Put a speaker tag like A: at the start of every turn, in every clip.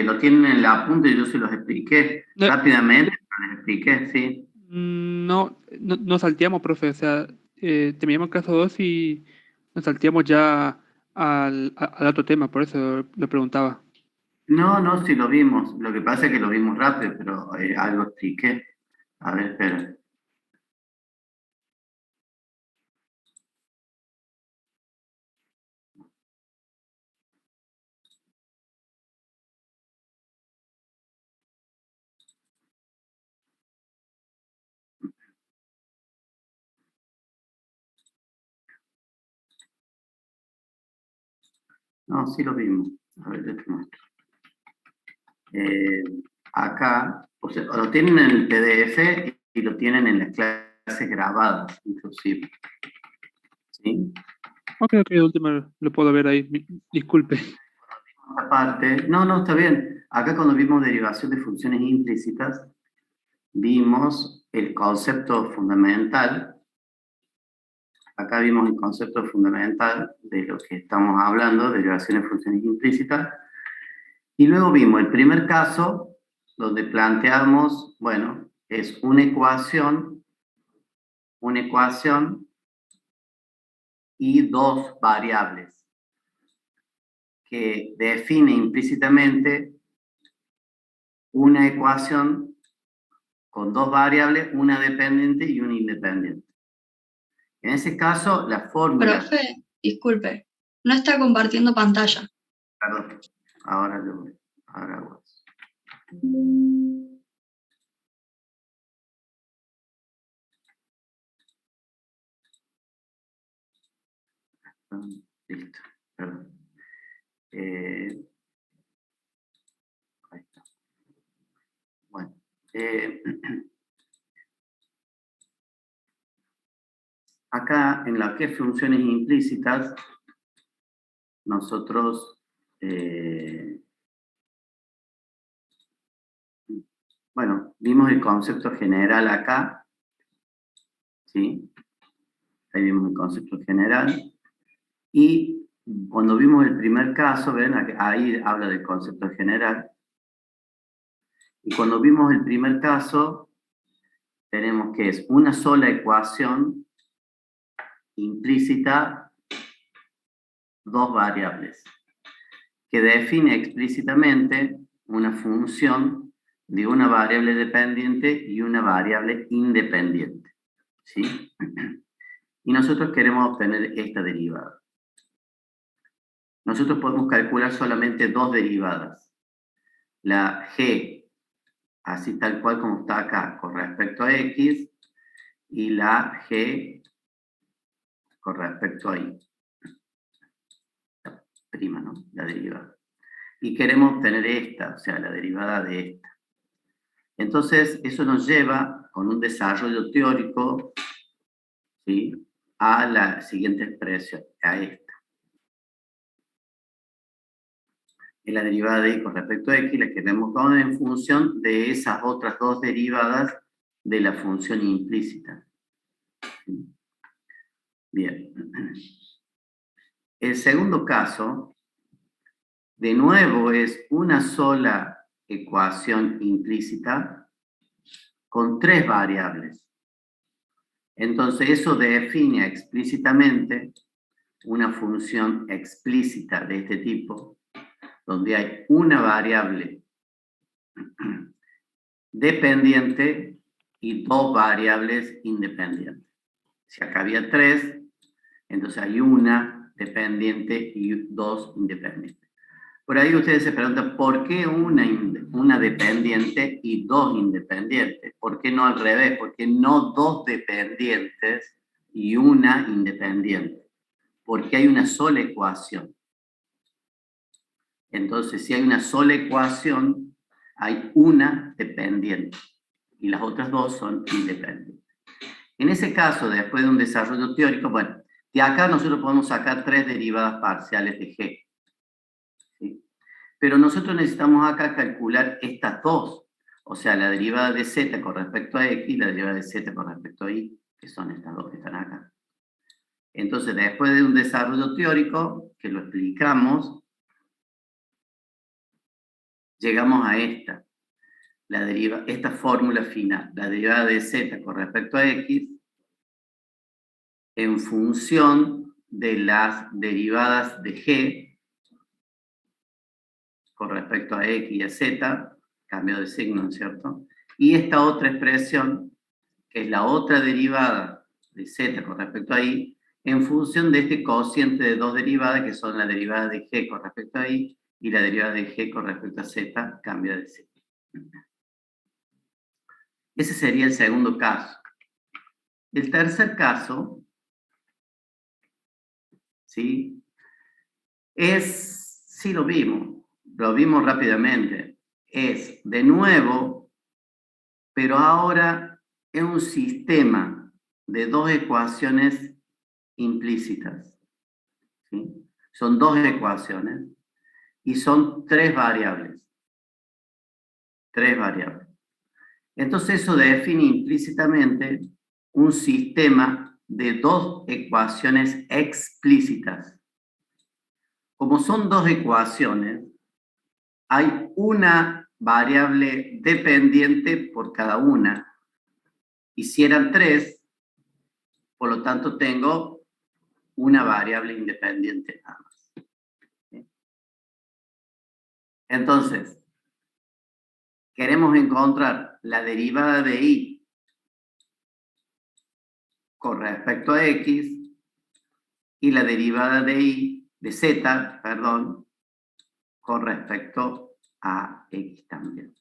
A: lo tienen en el apunte y yo se los expliqué
B: No,
A: rápidamente, pero les expliqué, sí.
B: no salteamos, profe, o sea, terminamos caso 2 y nos salteamos ya al otro tema, por eso lo preguntaba.
A: No, no, sí lo vimos. Lo que pasa es que lo vimos rápido, pero algo expliqué. A ver, espera. No, sí lo vimos. A ver, yo te muestro. Eh, Acá, o sea, lo tienen en el PDF y lo tienen en las clases grabadas, inclusive. ¿Sí?
B: Ok, ok, de última lo puedo ver ahí, disculpe.
A: Aparte, no, no, está bien. Acá cuando vimos derivación de funciones implícitas, vimos el concepto fundamental. Acá vimos el concepto fundamental de lo que estamos hablando, derivaciones de funciones implícitas. Y luego vimos el primer caso, donde planteamos, bueno, es una ecuación y dos variables que define implícitamente una ecuación con dos variables, una dependiente y una independiente. En ese caso, la fórmula,
C: Profe, disculpe, no está compartiendo pantalla.
A: perdón, ahora lo voy, ahora voy. Listo, perdón. Ahí está. Bueno, acá en la que es funciones implícitas, nosotros, bueno, vimos el concepto general acá, ¿sí? Ahí vimos el concepto general. Y cuando vimos el primer caso, ven, ahí habla del concepto general. Y cuando vimos el primer caso, tenemos que es una sola ecuación implícita, dos variables, que define explícitamente una función de una variable dependiente y una variable independiente. ¿Sí? Y nosotros queremos obtener esta derivada. Nosotros podemos calcular solamente dos derivadas. La g, así tal cual como está acá, con respecto a x, y la g con respecto a y. La prima, ¿no? La derivada. Y queremos obtener esta, o sea, la derivada de esta. Entonces, eso nos lleva, con un desarrollo teórico, ¿sí?, a la siguiente expresión, a esta. Es la derivada de y con respecto a x, la que vemos en función de esas otras dos derivadas de la función implícita. Bien. El segundo caso, de nuevo, es una sola ecuación implícita con tres variables. Entonces, eso define explícitamente una función explícita de este tipo, donde hay una variable dependiente y dos variables independientes. Si acá había tres, entonces hay una dependiente y dos independientes. Por ahí ustedes se preguntan, ¿por qué una dependiente y dos independientes? ¿Por qué no al revés? ¿Por qué no dos dependientes y una independiente? Porque hay una sola ecuación. Entonces, si hay una sola ecuación, hay una dependiente y las otras dos son independientes. En ese caso, después de un desarrollo teórico, bueno, de acá nosotros podemos sacar tres derivadas parciales de g. ¿Sí? Pero nosotros necesitamos acá calcular estas dos, o sea, la derivada de z con respecto a x y la derivada de z con respecto a y, que son estas dos que están acá. Entonces, después de un desarrollo teórico, que lo explicamos, llegamos a esta fórmula final, la derivada de z con respecto a x, en función de las derivadas de g con respecto a x y a z, cambio de signo, ¿no es cierto? Y esta otra expresión, que es la otra derivada de z con respecto a y, en función de este cociente de dos derivadas, que son la derivada de g con respecto a y la derivada de g con respecto a z, cambia de signo. Ese sería el segundo caso. El tercer caso, ¿sí? Sí lo vimos rápidamente. Es, de nuevo, pero ahora es un sistema de dos ecuaciones implícitas, ¿sí? Son dos ecuaciones y son tres variables. Tres variables. Entonces eso define implícitamente un sistema de dos ecuaciones explícitas. Como son dos ecuaciones, hay una variable dependiente por cada una. Y si eran tres, por lo tanto tengo una variable independiente nada más. Entonces, queremos encontrar la derivada de y con respecto a x y la derivada de z, con respecto a x también.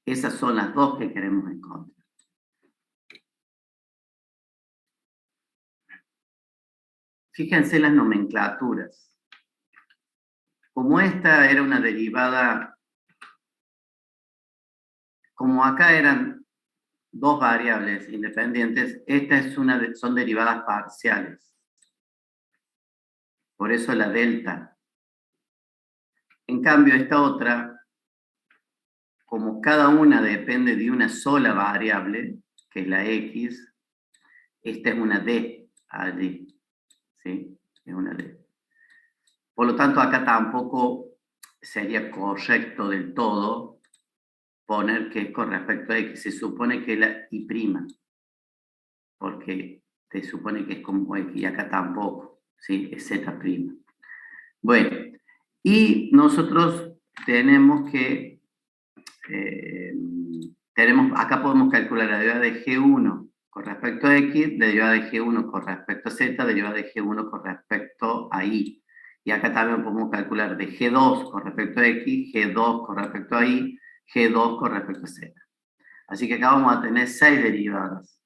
A: Esas son las dos que queremos encontrar. Fíjense las nomenclaturas. Como esta era una derivada, como acá eran dos variables independientes, son derivadas parciales. Por eso la delta. En cambio, esta otra, como cada una depende de una sola variable, que es la x, esta es una d allí. ¿Sí? Es una D. Por lo tanto, acá tampoco sería correcto del todo poner que es con respecto a x. Se supone que es la y', porque se supone que es como x, y acá tampoco, ¿sí? Es z'. Bueno, y nosotros tenemos que, acá podemos calcular la derivada de g1 con respecto a x, derivada de g1 con respecto a z, derivada de g1 con respecto a y. Y acá también podemos calcular de g2 con respecto a x, g2 con respecto a y, g2 con respecto a z. Así que acá vamos a tener 6 derivadas.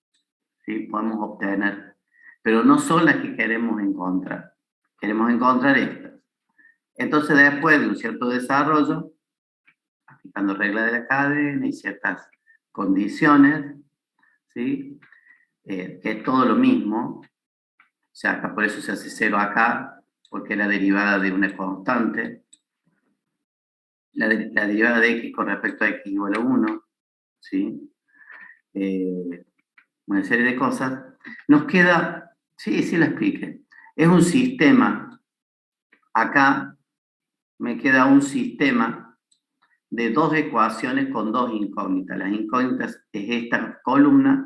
A: ¿Sí? Podemos obtener. Pero no son las que queremos encontrar. Queremos encontrar estas. Entonces, después de un cierto desarrollo, aplicando reglas de la cadena y ciertas condiciones, ¿sí? Que es todo lo mismo. O sea, acá por eso se hace 0 acá, porque es la derivada de una constante. La derivada de x con respecto a x igual a 1, ¿sí? Una serie de cosas. Nos queda, sí la expliqué. Es un sistema. Acá me queda un sistema de dos ecuaciones con dos incógnitas. Las incógnitas es esta columna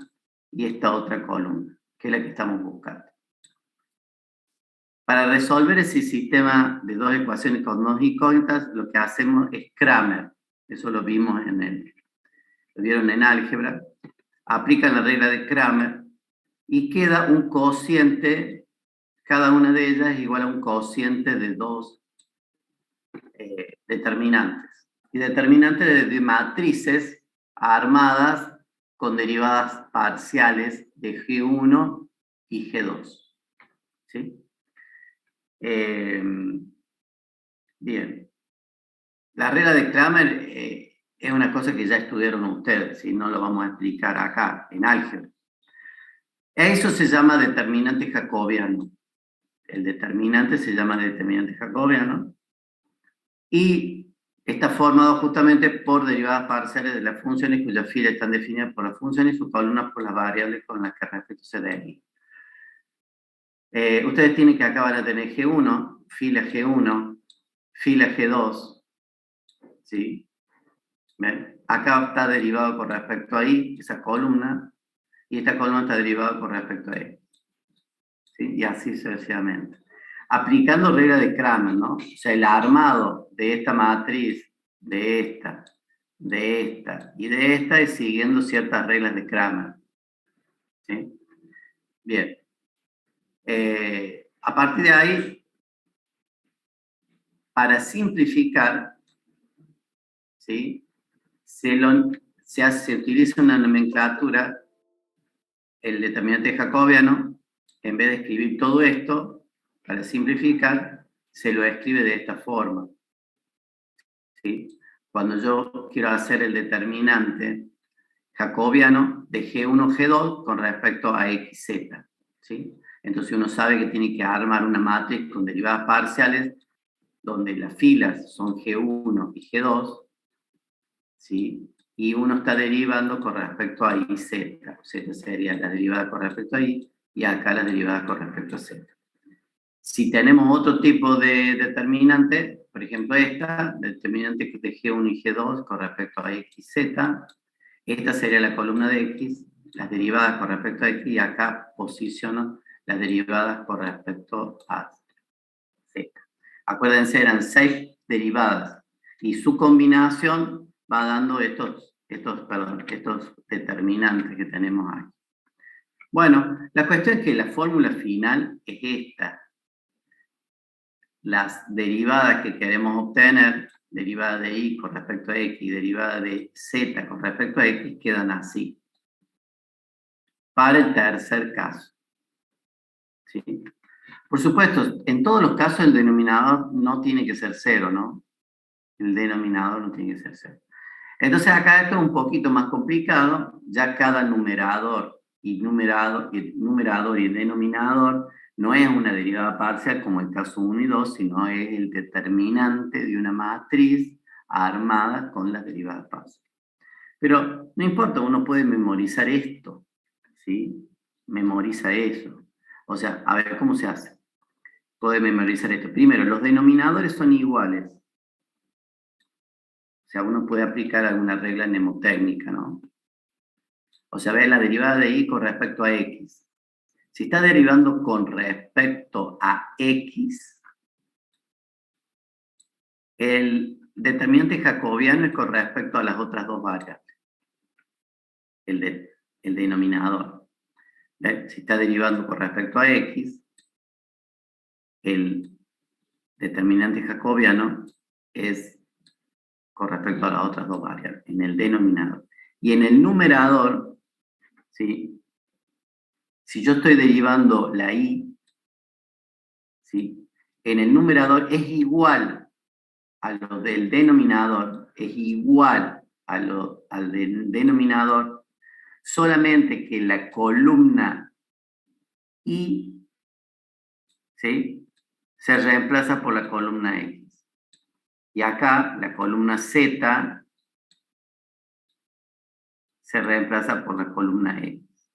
A: y esta otra columna, que es la que estamos buscando. Para resolver ese sistema de dos ecuaciones con dos incógnitas, lo que hacemos es Cramer. Eso lo vimos lo vieron en álgebra. Aplican la regla de Cramer y queda un cociente, cada una de ellas es igual a un cociente de dos determinantes. Y determinantes de matrices armadas con derivadas parciales de G1 y G2. ¿Sí? Bien. La regla de Cramer es una cosa que ya estudiaron ustedes, y no lo vamos a explicar acá, en álgebra. Eso se llama determinante jacobiano. El determinante se llama determinante jacobiano. Y está formado justamente por derivadas parciales de las funciones cuyas filas están definidas por las funciones y sus columnas por las variables con las que respecto se derivan. Ustedes tienen que acá van a tener G1, fila G1, fila G2, ¿sí? ¿Ven? Acá está derivado con respecto a y, esa columna, y esta columna está derivada con respecto a y. ¿Sí? Y así sucesivamente. Aplicando regla de Kramer, ¿no? O sea, el armado de esta matriz, de esta y de esta es siguiendo ciertas reglas de Kramer. ¿Sí? Bien. A partir de ahí, para simplificar, ¿sí? Se utiliza una nomenclatura, el determinante jacobiano, en vez de escribir todo esto, para simplificar, se lo escribe de esta forma. ¿Sí? Cuando yo quiero hacer el determinante jacobiano de G1, G2 con respecto a XZ. ¿Sí? Entonces uno sabe que tiene que armar una matriz con derivadas parciales donde las filas son G1 y G2, ¿sí? Y uno está derivando con respecto a IZ. Z sería la derivada con respecto a I, y acá la derivada con respecto a Z. Si tenemos otro tipo de determinante, por ejemplo esta, determinante de G1 y G2 con respecto a XZ, esta sería la columna de X, las derivadas con respecto a X, y acá posiciono las derivadas con respecto a Z. Acuérdense, eran 6 derivadas, y su combinación va dando estos determinantes que tenemos ahí. Bueno, la cuestión es que la fórmula final es esta. Las derivadas que queremos obtener, derivada de y con respecto a x y derivada de z con respecto a x, quedan así. Para el tercer caso. ¿Sí? Por supuesto, en todos los casos el denominador no tiene que ser 0, ¿no? El denominador no tiene que ser 0. Entonces acá esto es un poquito más complicado, ya cada numerador y el denominador no es una derivada parcial como el caso 1 y 2, sino es el determinante de una matriz armada con las derivadas parciales. Pero no importa, uno puede memorizar esto, ¿sí? Memoriza eso. O sea, a ver cómo se hace. Puede memorizar esto. Primero, los denominadores son iguales. O sea, uno puede aplicar alguna regla mnemotécnica, ¿no? O sea, ve la derivada de y con respecto a x. Si está derivando con respecto a x, el determinante jacobiano es con respecto a las otras dos variables. El denominador. ¿Ve? Si está derivando con respecto a x, el determinante jacobiano es con respecto a las otras dos variables, en el denominador. Y en el numerador, ¿sí? Si yo estoy derivando la i, ¿sí? En el numerador es igual a lo del denominador, es igual al del denominador, solamente que la columna i, ¿sí? Se reemplaza por la columna x. Y acá la columna z se reemplaza por la columna x.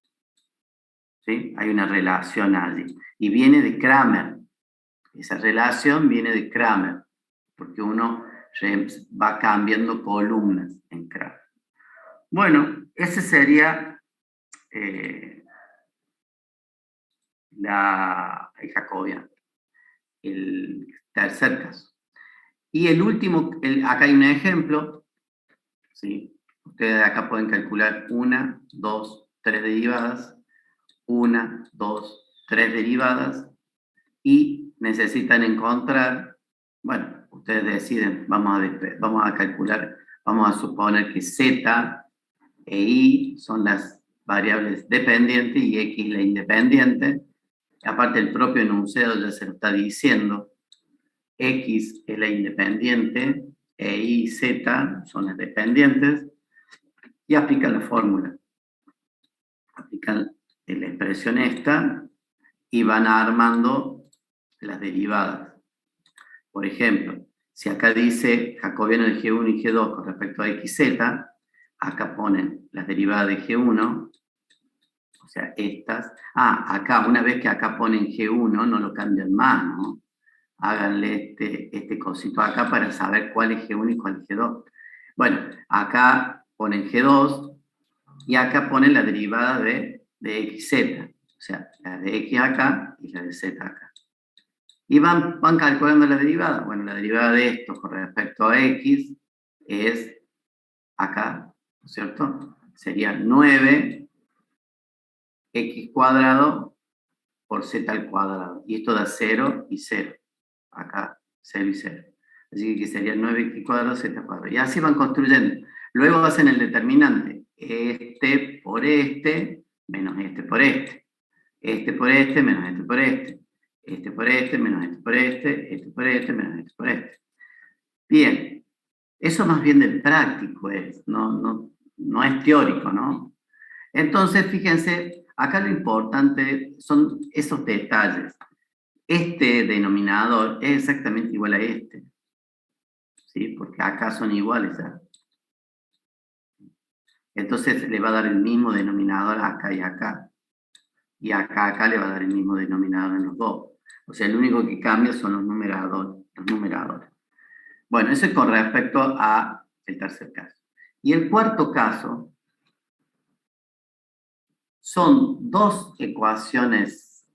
A: ¿Sí? Hay una relación allí. Y viene de Kramer. Esa relación viene de Kramer, porque uno va cambiando columnas en Kramer. Bueno, ese sería el jacobiano, el tercer caso. Y el último, acá hay un ejemplo, ¿sí? Ustedes acá pueden calcular 1, 2, 3 derivadas, 1, 2, 3 derivadas, y necesitan encontrar, bueno, ustedes deciden, vamos a calcular, vamos a suponer que z e y son las variables dependientes y x la independiente. Aparte el propio enunciado ya se lo está diciendo, x es la independiente e y y z son las dependientes, y aplican la fórmula. Aplican la expresión esta y van armando las derivadas. Por ejemplo, si acá dice jacobiano de G1 y G2 con respecto a XZ, acá ponen las derivadas de G1, o sea, estas. Acá, una vez que acá ponen G1, no lo cambian más, ¿no? Háganle este cosito acá para saber cuál es G1 y cuál es G2. Bueno, acá ponen G2 y acá ponen la derivada de xz. O sea, la de x acá y la de z acá. Y van calculando la derivada. Bueno, la derivada de esto con respecto a x es acá, ¿no es cierto? Sería 9x cuadrado por z al cuadrado. Y esto da 0 y 0. Acá, 0 y 0. Así que sería 9x cuadrado, z cuadrado. Y así van construyendo. Luego hacen el determinante. Este por este, menos este por este. Este por este, menos este por este. Este por este, menos este por este. Este por este, menos este por este. Bien. Eso más bien del práctico es. No es teórico, ¿no? Entonces, fíjense, acá lo importante son esos detalles. Este denominador es exactamente igual a este. ¿Sí? Porque acá son iguales. ¿Eh? Entonces le va a dar el mismo denominador acá y acá. Y acá le va a dar el mismo denominador en los dos. O sea, lo único que cambia son los numeradores. Bueno, eso es con respecto al tercer caso. Y el cuarto caso son dos ecuaciones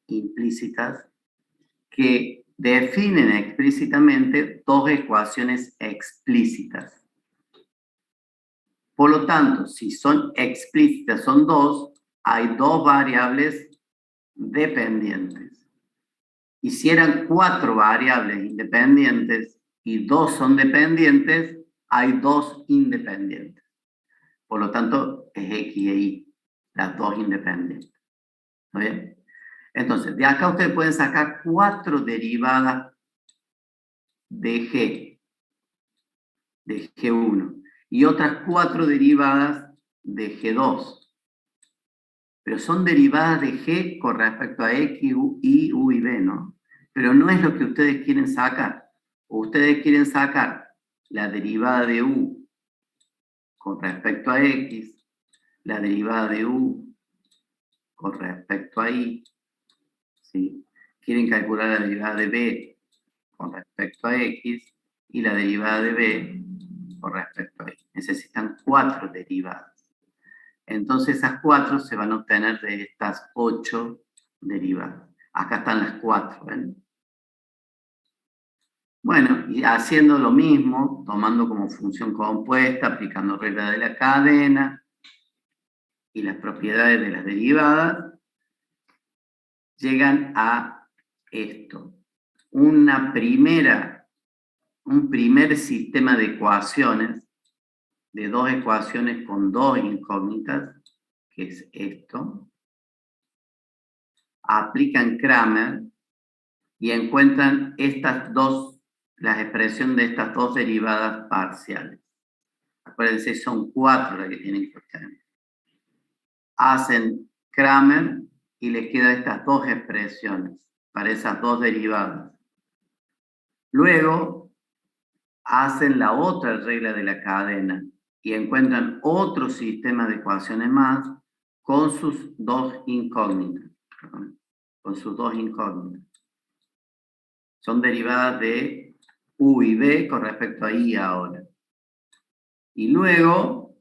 A: implícitas que definen explícitamente dos ecuaciones explícitas. Por lo tanto, si son explícitas, son dos, hay dos variables dependientes. Y si eran 4 variables independientes y 2 son dependientes, hay 2 independientes. Por lo tanto, es X e Y, las dos independientes. ¿Está bien? Entonces, de acá ustedes pueden sacar 4 derivadas de G1, y otras 4 derivadas de G2. Pero son derivadas de G con respecto a X, Y, U y B, ¿no? Pero no es lo que ustedes quieren sacar. Ustedes quieren sacar la derivada de U con respecto a X, la derivada de U con respecto a Y, ¿sí? Quieren calcular la derivada de B con respecto a X y la derivada de B con respecto a Y. Necesitan 4 derivadas. Entonces esas 4 se van a obtener de estas 8 derivadas. Acá están las 4, ¿ven? Bueno, y haciendo lo mismo, tomando como función compuesta, aplicando regla de la cadena y las propiedades de las derivadas, llegan a esto. Un primer sistema de ecuaciones, de dos ecuaciones con dos incógnitas, que es esto. Aplican Cramer y encuentran la expresión de estas dos derivadas parciales. Acuérdense, son 4 las que tienen que obtener. Hacen Cramer y les quedan estas dos expresiones para esas dos derivadas. Luego, hacen la otra regla de la cadena y encuentran otro sistema de ecuaciones más con sus dos incógnitas. Son derivadas de U y B con respecto a Y ahora. Y luego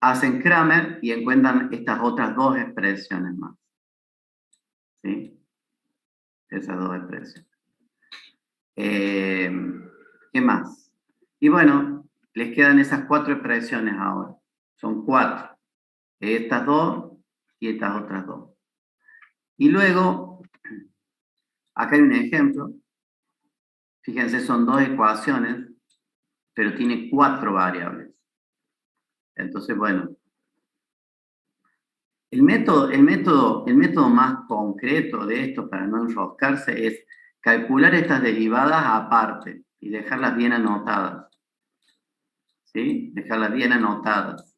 A: hacen Cramer y encuentran estas otras dos expresiones más. ¿Sí? Esas dos expresiones. ¿Qué más? Y bueno, les quedan esas 4 expresiones ahora. Son 4. Estas dos y estas otras dos. Y luego, acá hay un ejemplo. Fíjense, son 2 ecuaciones, pero tiene 4 variables. Entonces, bueno, el método más concreto de esto, para no enroscarse, es calcular estas derivadas aparte y dejarlas bien anotadas. ¿Sí? Dejarlas bien anotadas.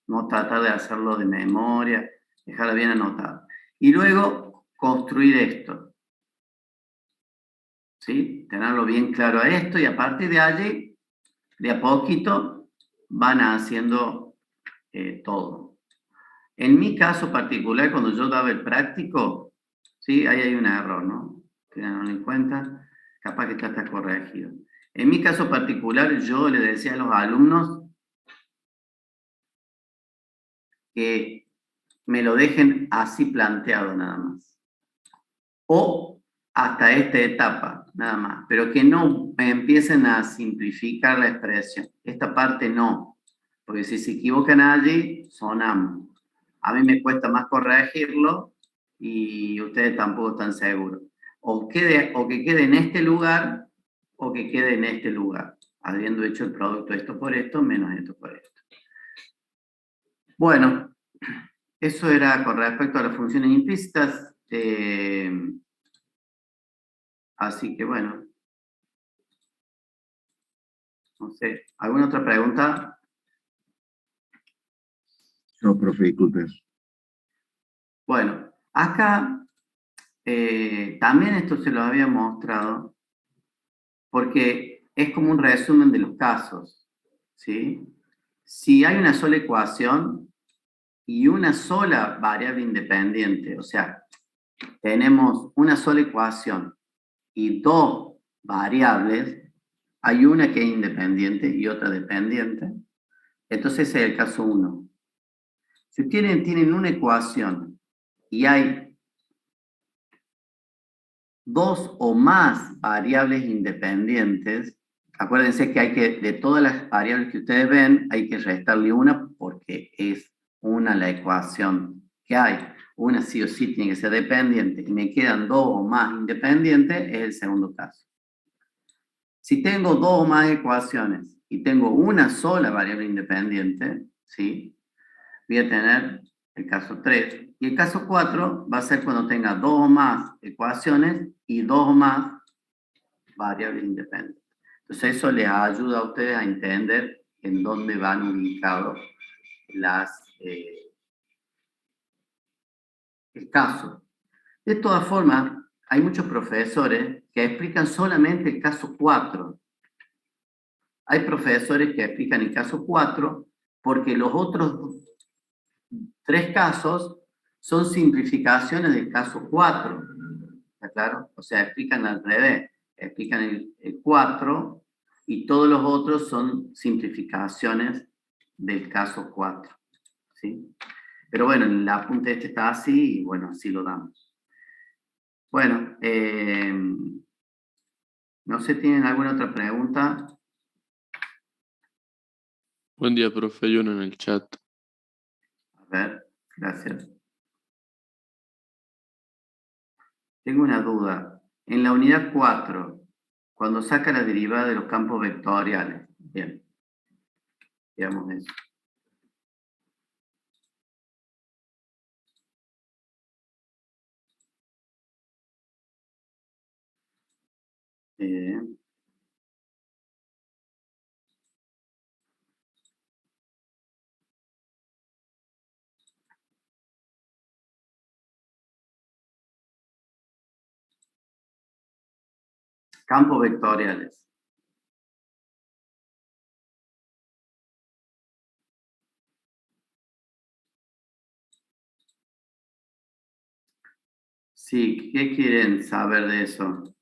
A: No tratar de hacerlo de memoria, dejarlas bien anotadas. Y luego construir esto. ¿Sí? Tenerlo bien claro a esto y a partir de allí, de a poquito, van haciendo todo. En mi caso particular, cuando yo daba el práctico, ¿sí? Ahí hay un error, ¿no? Tenganlo en cuenta, capaz que está corregido. En mi caso particular, yo le decía a los alumnos que me lo dejen así planteado nada más. O hasta esta etapa, nada más. Pero que no me empiecen a simplificar la expresión. Esta parte no. Porque si se equivocan allí, sonamos. A mí me cuesta más corregirlo y ustedes tampoco están seguros. O que quede en este lugar o que quede en este lugar, habiendo hecho el producto esto por esto menos esto por esto. Bueno, eso era con respecto a las funciones implícitas. Así que bueno, no sé, ¿alguna otra pregunta?
D: No, profe, disculpe.
A: Bueno, acá también esto se lo había mostrado porque es como un resumen de los casos, ¿sí? Si hay una sola ecuación y una sola variable independiente, o sea, tenemos una sola ecuación y dos variables, hay una que es independiente y otra dependiente, entonces ese es el caso 1. Si tienen una ecuación y hay dos o más variables independientes, acuérdense que de todas las variables que ustedes ven, hay que restarle una porque es una la ecuación que hay. Una sí o sí tiene que ser dependiente y me quedan dos o más independientes, es el segundo caso. Si tengo dos o más ecuaciones y tengo una sola variable independiente, ¿sí? Voy a tener el caso 3. Y el caso 4 va a ser cuando tenga dos o más ecuaciones y dos o más variables independientes. Entonces eso les ayuda a ustedes a entender en dónde van ubicados el caso. De todas formas, hay muchos profesores que explican solamente el caso 4. Hay profesores que explican el caso 4 porque los otros 3 casos son simplificaciones del caso 4. ¿Está claro? O sea, explican al revés. Explican el 4 y todos los otros son simplificaciones del caso 4. ¿Sí? Pero bueno, el apunte este está así y bueno, así lo damos. Bueno, no sé, ¿tienen alguna otra pregunta?
E: Buen día, profe. Hay uno en el chat.
A: A ver, gracias. Tengo una duda. En la unidad 4, cuando saca la derivada de los campos vectoriales. Bien, veamos eso. Campos vectoriales. Sí, ¿qué quieren saber de eso?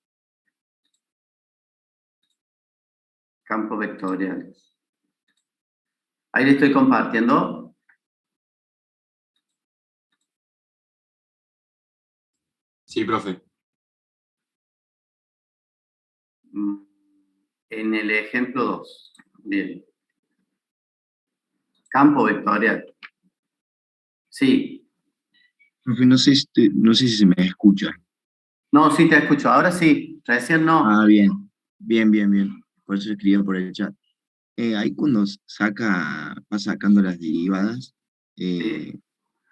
A: Campos vectoriales. Ahí le estoy compartiendo.
E: Sí, profe.
A: En el ejemplo 2. Bien. Campo vectorial. Sí.
D: Profe, no sé si se me escucha.
A: No, sí te escucho. Ahora sí. Recién no.
D: Ah, bien. Bien. Por eso escribía por el chat. Ahí cuando va sacando las derivadas,
A: Sí.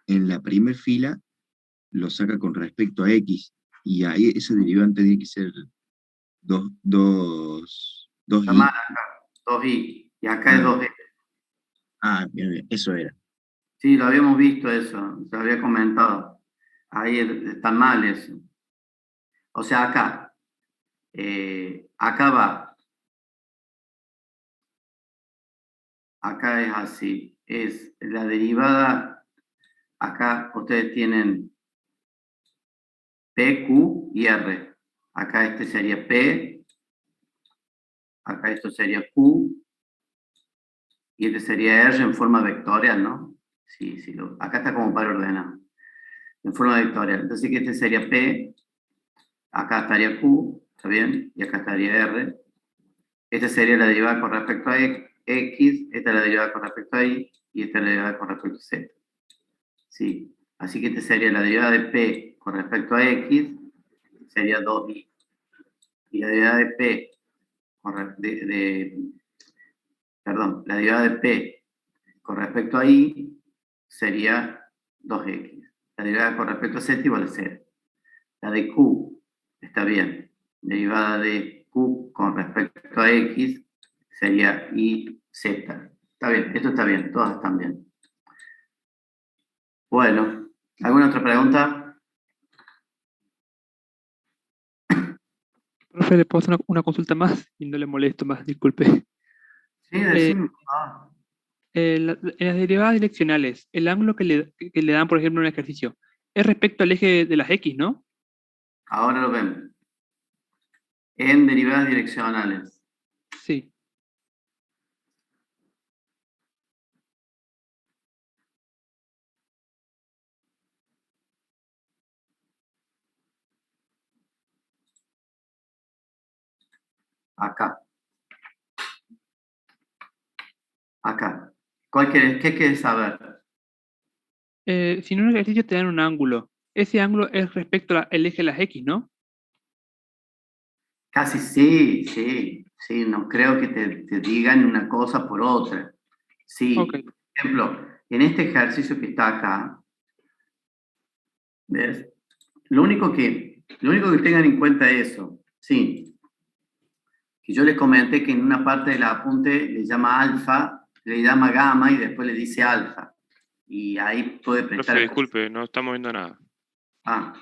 D: en la primera fila lo saca con respecto a X. Y ahí ese derivante tiene que ser 2i.
A: Está mal acá. 2i. Y acá es
D: Ah,
A: 2e.
D: bien, eso era.
A: Sí, lo habíamos visto eso. Se lo había comentado. Ahí está mal eso. O sea, acá. Acá va. Acá es así. Es la derivada. Acá ustedes tienen P, Q y R. Acá este sería P. Acá esto sería Q, y este sería R en forma vectorial, ¿no? Sí, acá está como para ordenar. En forma vectorial. Entonces, que este sería P, acá estaría Q, ¿está bien? Y acá estaría R. Esta sería la derivada con respecto a X, esta es la derivada con respecto a Y, y esta es la derivada con respecto a Z. ¿Sí? Así que esta sería la derivada de P con respecto a X, sería 2Y. Y la derivada de P, perdón, la derivada de P con respecto a Y sería 2X. La derivada con respecto a Z igual a 0. La de Q, está bien. Derivada de Q con respecto a X sería YZ. Está bien, esto está bien, todas están bien. Bueno, ¿alguna otra pregunta?
B: Profe, ¿le puedo hacer una consulta más? Y no le molesto más, disculpe.
A: Sí, decime. Ah,
B: En las derivadas direccionales, el ángulo que le dan, por ejemplo, en un ejercicio, es respecto al eje de las X, ¿no?
A: ahora lo vemos. En derivadas direccionales.
B: Sí.
A: Acá. Acá. ¿Qué quieres saber?
B: Si en un ejercicio te dan un ángulo, ese ángulo es respecto al eje de las X, ¿no?
A: Casi sí, sí. No creo que te digan una cosa por otra. Sí.
B: Ok.
A: Por ejemplo, en este ejercicio que está acá, ¿ves? Lo único que tengan en cuenta es eso, sí. Que yo les comenté que en una parte del apunte le llama alfa, le llama gamma y después le dice alfa. Y ahí puede prestar...
F: Profe, disculpe, no estamos viendo nada.
A: Ah,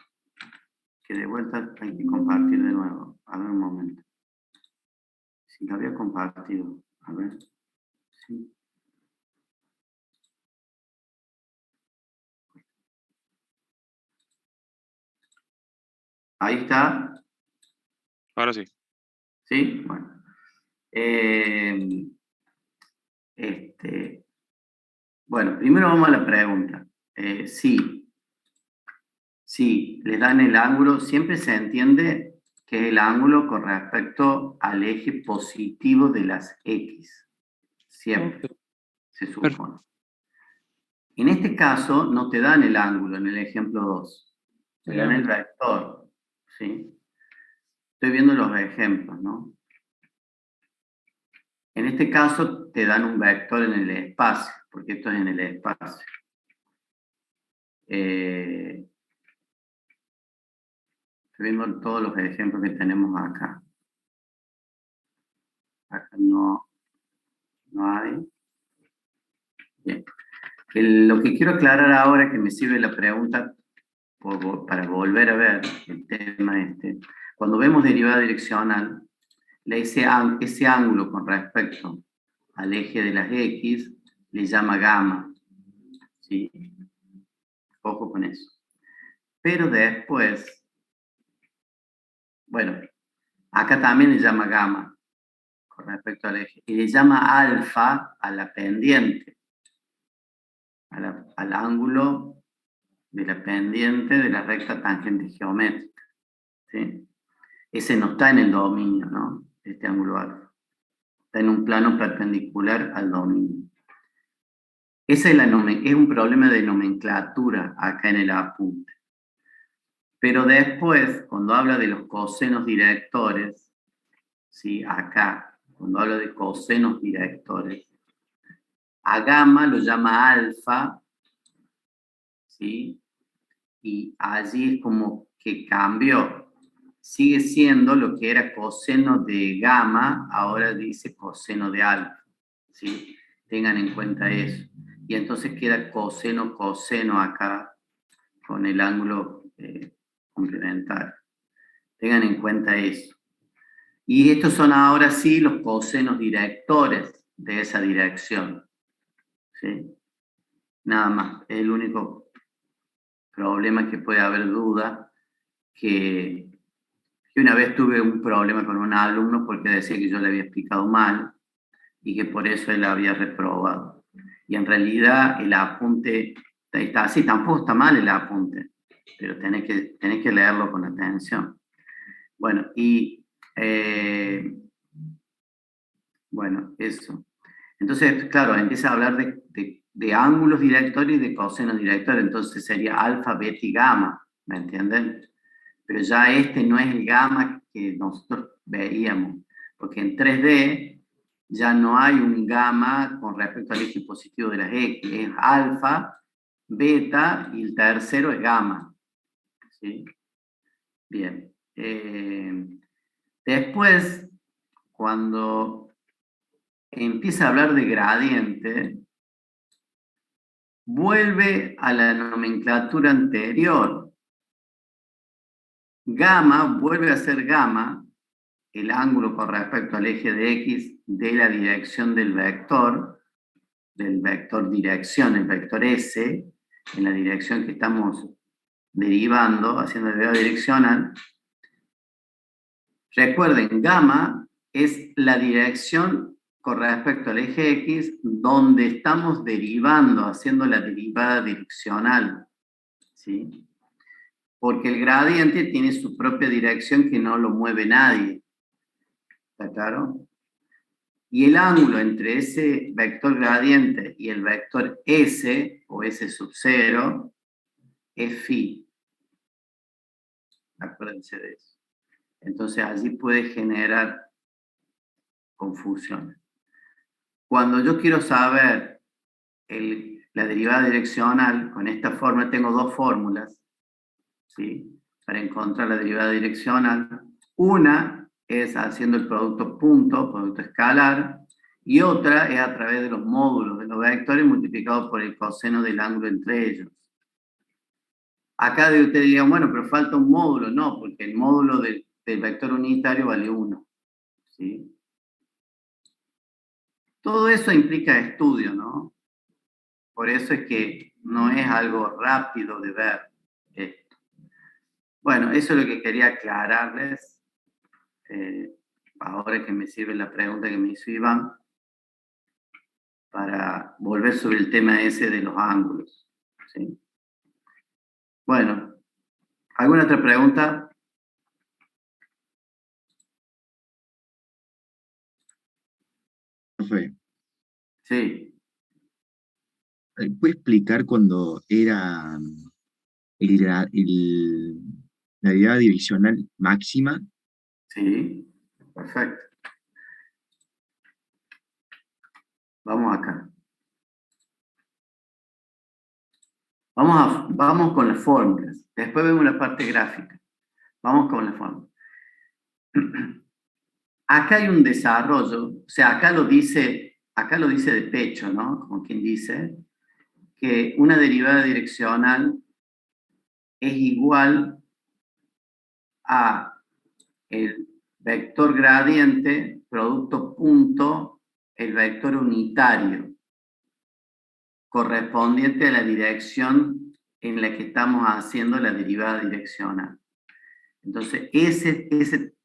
A: que de vuelta hay que compartir de nuevo. A ver un momento. Si lo había compartido. A ver. Sí. Ahí está.
F: Ahora sí.
A: ¿Sí? Bueno. Bueno, primero vamos a la pregunta. Sí, les dan el ángulo, siempre se entiende que es el ángulo con respecto al eje positivo de las X. Siempre, se supone. En este caso, no te dan el ángulo en el ejemplo 2. Te dan el vector. ¿Sí? Estoy viendo los ejemplos, ¿no? En este caso, te dan un vector en el espacio, porque esto es en el espacio. Estoy viendo todos los ejemplos que tenemos acá. Acá no hay. Bien. Lo que quiero aclarar ahora, que me sirve la pregunta para volver a ver el tema este. Cuando vemos derivada direccional, ese ángulo con respecto al eje de las X le llama gamma. ¿Sí? Ojo con eso. Pero después, bueno, acá también le llama gamma con respecto al eje. Y le llama alfa a la pendiente, al ángulo de la pendiente de la recta tangente geométrica. ¿Sí? Ese no está en el dominio, ¿no? Este ángulo alfa. Está en un plano perpendicular al dominio. Ese es un problema de nomenclatura acá en el apunte. Pero después, cuando habla de los cosenos directores, ¿sí? Acá, cuando habla de cosenos directores, a gamma lo llama alfa, ¿sí? Y allí es como que cambió. Sigue siendo lo que era coseno de gamma, ahora dice coseno de alfa, ¿sí? Tengan en cuenta eso. Y entonces queda coseno acá, con el ángulo complementario. Tengan en cuenta eso. Y estos son ahora sí los cosenos directores de esa dirección. ¿Sí? Nada más, es el único problema que puede haber duda que Y una vez tuve un problema con un alumno porque decía que yo le había explicado mal y que por eso él había reprobado. Y en realidad el apunte está así, tampoco está mal el apunte, pero tenés que leerlo con atención. Bueno, y bueno, eso. Entonces, claro, empieza a hablar de ángulos directorios y de cosenos directorios, entonces sería alfa, beta y gamma, ¿me entienden? Pero ya este no es el gamma que nosotros veíamos, porque en 3D ya no hay un gamma con respecto al eje positivo de las X, es alfa, beta y el tercero es gamma. ¿Sí? Bien. Después, cuando empieza a hablar de gradiente, vuelve a la nomenclatura anterior. Gamma vuelve a ser gamma, el ángulo con respecto al eje de X de la dirección del vector dirección, el vector S, en la dirección que estamos derivando, haciendo derivada direccional. Recuerden, gamma es la dirección con respecto al eje X donde estamos derivando, haciendo la derivada direccional. ¿Sí? Porque el gradiente tiene su propia dirección que no lo mueve nadie. ¿Está claro? Y el ángulo entre ese vector gradiente y el vector S, o S sub 0, es phi. Acuérdense de eso. Entonces allí puede generar confusión. Cuando yo quiero saber la derivada direccional, con esta forma tengo dos fórmulas, ¿sí? Para encontrar la derivada direccional. Una es haciendo el producto escalar, y otra es a través de los módulos de los vectores multiplicados por el coseno del ángulo entre ellos. Acá de ustedes digan, bueno, pero falta un módulo. No, porque el módulo del vector unitario vale 1. ¿Sí? Todo eso implica estudio, ¿no? Por eso es que no es algo rápido de ver esto. Bueno, eso es lo que quería aclararles. Ahora que me sirve la pregunta que me hizo Iván, para volver sobre el tema ese de los ángulos. ¿Sí? Bueno, ¿alguna otra pregunta?
D: Profe,
A: Sí.
D: ¿puede explicar cuando era la derivada divisional máxima?
A: Sí, perfecto. Vamos acá. Vamos con las fórmulas. Después vemos la parte gráfica. Vamos con las fórmulas. Acá hay un desarrollo, o sea, acá lo dice de pecho, ¿no? Como quien dice, que una derivada direccional es igual a el vector gradiente, producto punto, el vector unitario, correspondiente a la dirección en la que estamos haciendo la derivada direccional. Entonces,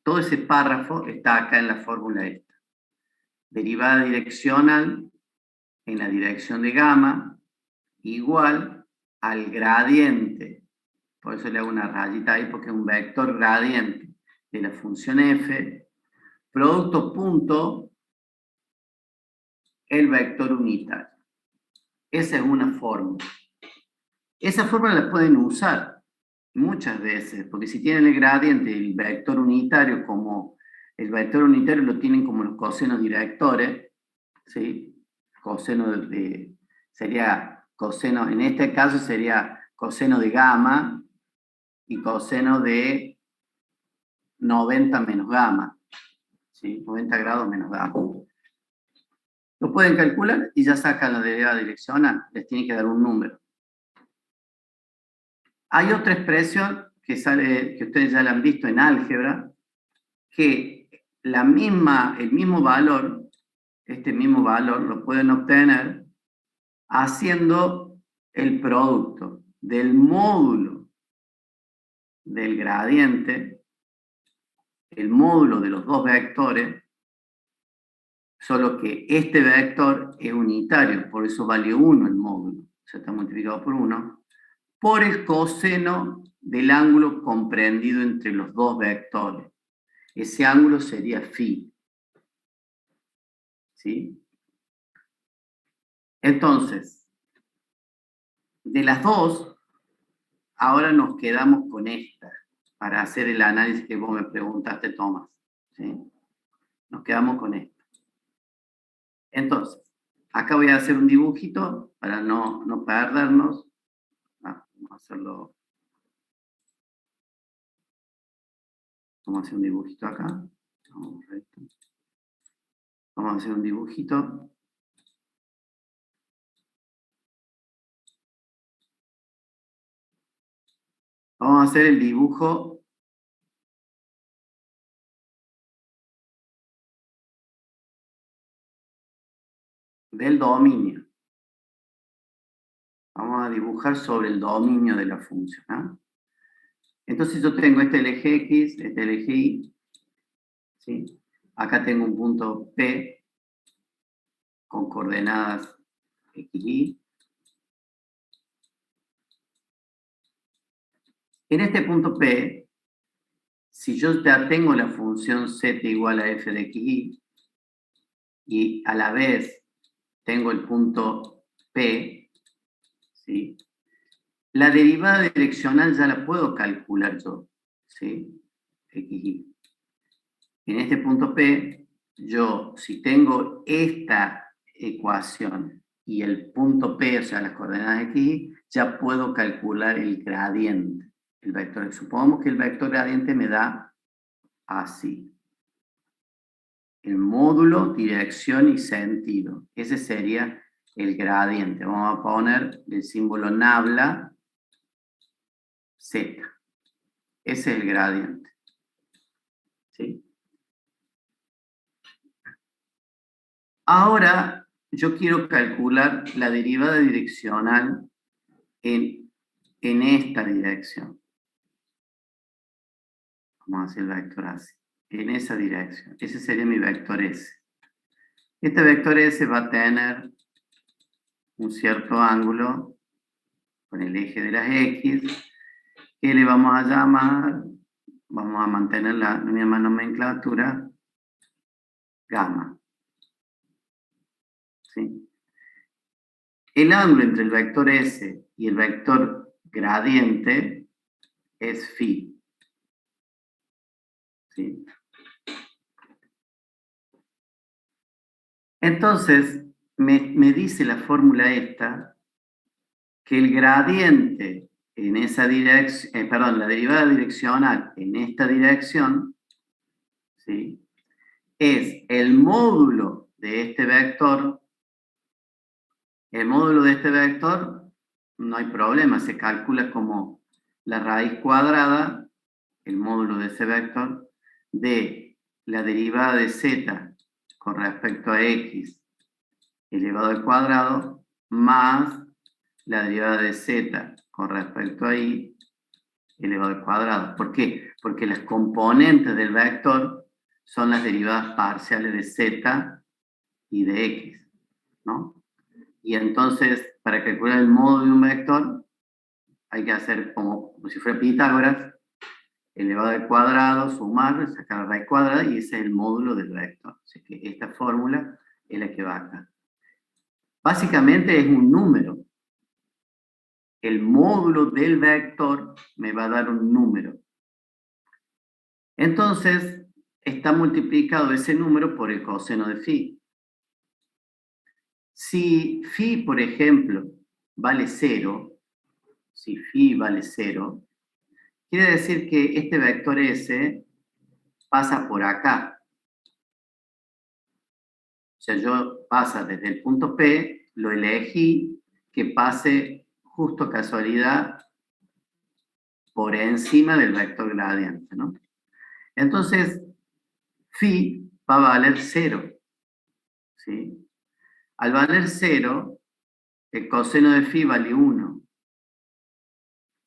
A: todo ese párrafo está acá en la fórmula esta. Derivada direccional en la dirección de gamma igual al gradiente. Por eso le hago una rayita ahí, porque es un vector gradiente de la función f, producto punto, el vector unitario. Esa es una fórmula. Esa fórmula la pueden usar muchas veces, porque si tienen el gradiente y el vector unitario como el vector unitario lo tienen como los cosenos directores, ¿sí? Coseno sería coseno, en este caso sería coseno de gamma y coseno de 90 menos gamma, ¿sí? 90 grados menos gamma. Lo pueden calcular y ya sacan la derivada direccional, les tiene que dar un número. Hay otra expresión que ustedes ya la han visto en álgebra, que el mismo valor, este mismo valor lo pueden obtener haciendo el producto del módulo del gradiente el módulo de los dos vectores, solo que este vector es unitario, por eso vale 1 el módulo, o sea, está multiplicado por 1, por el coseno del ángulo comprendido entre los dos vectores. Ese ángulo sería phi. ¿Sí? Entonces, de las dos, ahora nos quedamos con esta, para hacer el análisis que vos me preguntaste, Tomás. ¿Sí? Nos quedamos con esta. Entonces, acá voy a hacer un dibujito para no perdernos. Vamos a hacerlo. Vamos a hacer un dibujito acá. Vamos a hacer un dibujito. Vamos a hacer el dibujo del dominio. Vamos a dibujar sobre el dominio de la función. ¿Ah? Entonces yo tengo este el eje X, este el eje Y. ¿Sí? Acá tengo un punto P con coordenadas X, Y. En este punto P, si yo ya tengo la función z igual a f de x, y a la vez tengo el punto P, ¿sí? La derivada direccional ya la puedo calcular yo, ¿sí? XY. En este punto P, yo, si tengo esta ecuación y el punto P, o sea, las coordenadas XY, ya puedo calcular el gradiente. El vector. Supongamos que el vector gradiente me da así. El módulo, dirección y sentido. Ese sería el gradiente. Vamos a poner el símbolo nabla Z. Ese es el gradiente. ¿Sí? Ahora yo quiero calcular la derivada direccional en esta dirección. Vamos a hacer el vector así. En esa dirección. Ese sería mi vector S. Este vector S va a tener un cierto ángulo con el eje de las X, que le vamos a llamar, vamos a mantener la misma nomenclatura, gamma. ¿Sí? El ángulo entre el vector S y el vector gradiente es phi. ¿Sí? Entonces, me dice la fórmula esta que el gradiente en esa dirección, la derivada direccional en esta dirección, ¿sí? Es el módulo de este vector. El módulo de este vector, no hay problema, se calcula como la raíz cuadrada, el módulo de ese vector, de la derivada de z con respecto a x elevado al cuadrado, más la derivada de z con respecto a y elevado al cuadrado. ¿Por qué? Porque las componentes del vector son las derivadas parciales de z y de x, ¿no? Y entonces, para calcular el módulo de un vector, hay que hacer como si fuera Pitágoras, elevado al cuadrado, sumar, sacar la raíz cuadrada, y ese es el módulo del vector. Así que esta fórmula es la que va acá. Básicamente es un número. El módulo del vector me va a dar un número. Entonces, está multiplicado ese número por el coseno de phi. Si phi, por ejemplo, vale 0, si phi vale 0, quiere decir que este vector S pasa por acá. O sea, yo pasa desde el punto P, lo elegí que pase justo casualidad por encima del vector gradiente, ¿no? Entonces, phi va a valer 0, ¿sí? Al valer 0, el coseno de phi vale 1.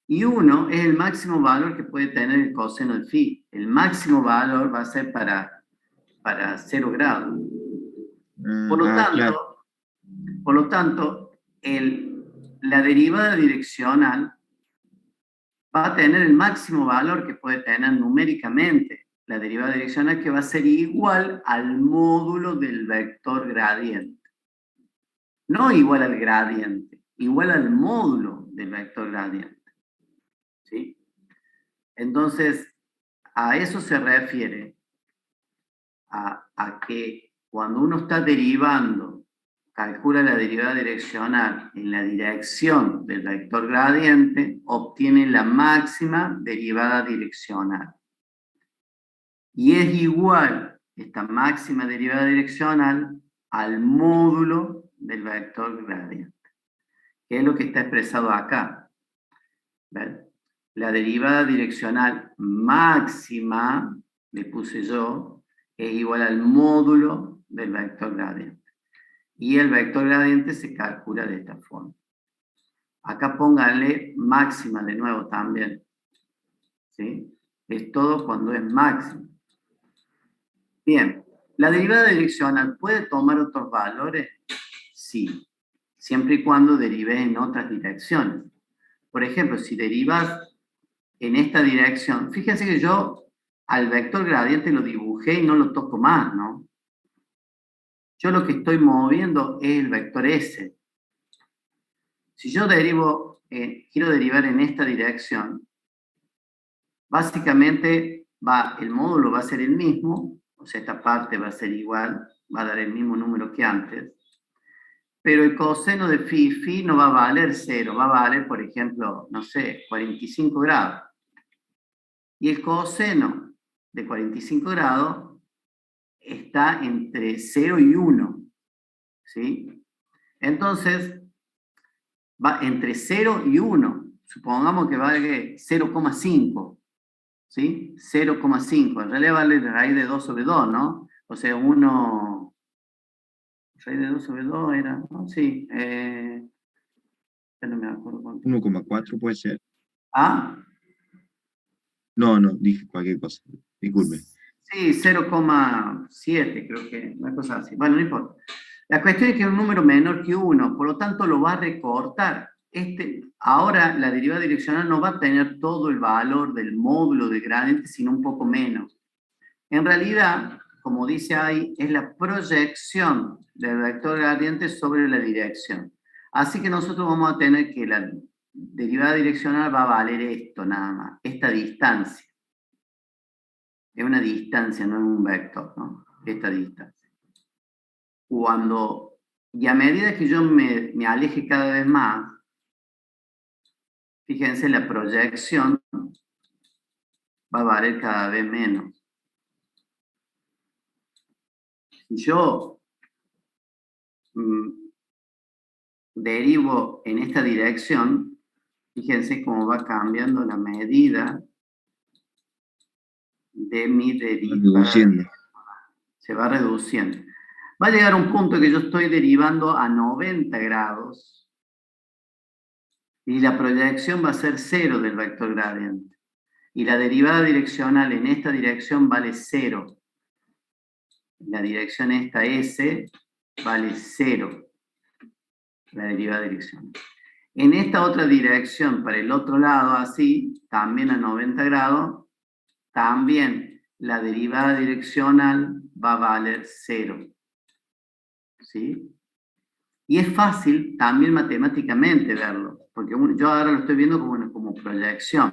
A: Y 1 es el máximo valor que puede tener el coseno de phi. El máximo valor va a ser para 0 grados. Por
D: Claro.
A: lo tanto, la derivada direccional va a tener el máximo valor que puede tener numéricamente la derivada direccional, que va a ser igual al módulo del vector gradiente. No igual al gradiente, igual al módulo del vector gradiente. ¿Sí? Entonces, a eso se refiere, a que cuando uno está derivando, calcula la derivada direccional en la dirección del vector gradiente, obtiene la máxima derivada direccional. Y es igual esta máxima derivada direccional al módulo del vector gradiente, que es lo que está expresado acá. ¿Ven? La derivada direccional máxima, le puse yo, es igual al módulo del vector gradiente. Y el vector gradiente se calcula de esta forma. Acá pónganle máxima de nuevo también. ¿Sí? Es todo cuando es máxima. Bien, ¿la derivada direccional puede tomar otros valores? Sí, siempre y cuando derives en otras direcciones. Por ejemplo, si derivas en esta dirección, fíjense que yo al vector gradiente lo dibujé y no lo toco más, ¿no? Yo lo que estoy moviendo es el vector S. Si yo quiero derivar en esta dirección, básicamente el módulo va a ser el mismo, o sea, esta parte va a ser igual, va a dar el mismo número que antes, pero el coseno de phi no va a valer 0, va a valer, por ejemplo, no sé, 45 grados. Y el coseno de 45 grados está entre 0 y 1, ¿sí? Entonces, va entre 0 y 1, supongamos que valga 0,5, ¿sí? 0,5, en realidad vale raíz de 2 sobre 2, ¿no? O sea, 1, raíz de 2 sobre 2 era, ¿no? Sí, ya no me acuerdo cuánto.
D: 1,4 puede ser.
A: ¿Ah?
D: No, dije cualquier cosa. Disculpe.
A: Sí, 0,7 creo que, una cosa así. Bueno, no importa. La cuestión es que es un número menor que 1, por lo tanto lo va a recortar. Ahora la derivada direccional no va a tener todo el valor del módulo de gradiente, sino un poco menos. En realidad, como dice ahí, es la proyección del vector gradiente sobre la dirección. Así que nosotros vamos a tener que la derivada direccional va a valer esto nada más, esta distancia. Es una distancia, no es un vector, ¿no? Esta distancia. Y a medida que yo me aleje cada vez más, fíjense, la proyección va a valer cada vez menos. Si yo derivo en esta dirección, fíjense cómo va cambiando la medida de mi derivada. Se va reduciendo. Va a llegar un punto que yo estoy derivando a 90 grados y la proyección va a ser 0 del vector gradiente. Y la derivada direccional en esta dirección vale 0. La dirección esta S vale 0. La derivada direccional. En esta otra dirección, para el otro lado, así, también a 90 grados, también la derivada direccional va a valer 0. ¿Sí? Y es fácil también matemáticamente verlo, porque yo ahora lo estoy viendo como proyección,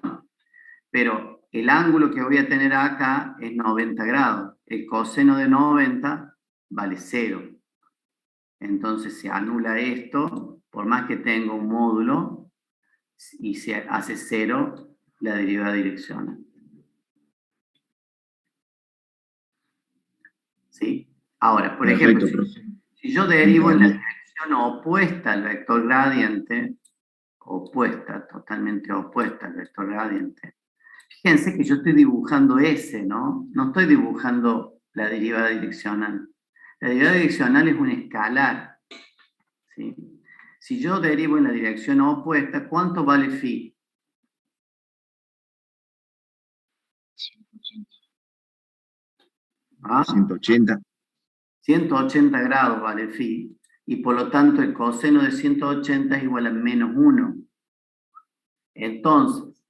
A: pero el ángulo que voy a tener acá es 90 grados. El coseno de 90 vale 0. Entonces se anula esto, por más que tenga un módulo, y se hace 0 la derivada direccional. ¿Sí? Ahora, por ejemplo, si yo derivo en la dirección opuesta al vector gradiente, totalmente opuesta al vector gradiente, fíjense que yo estoy dibujando S, ¿no? No estoy dibujando la derivada direccional. La derivada direccional es un escalar, ¿sí? Si yo derivo en la dirección opuesta, ¿cuánto vale phi? ¿Ah?
D: 180.
A: 180 grados vale phi, y por lo tanto el coseno de 180 es igual a -1. Entonces,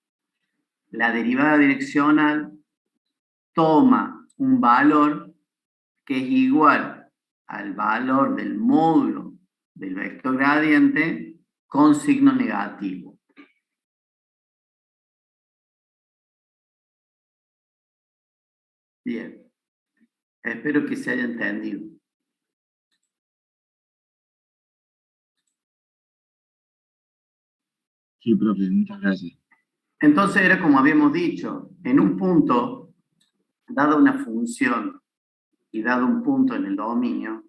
A: la derivada direccional toma un valor que es igual al valor del módulo del vector gradiente con signo negativo. Bien, espero que se haya entendido.
D: Sí, profe, muchas gracias.
A: Entonces era como habíamos dicho, en un punto, dada una función y dado un punto en el dominio,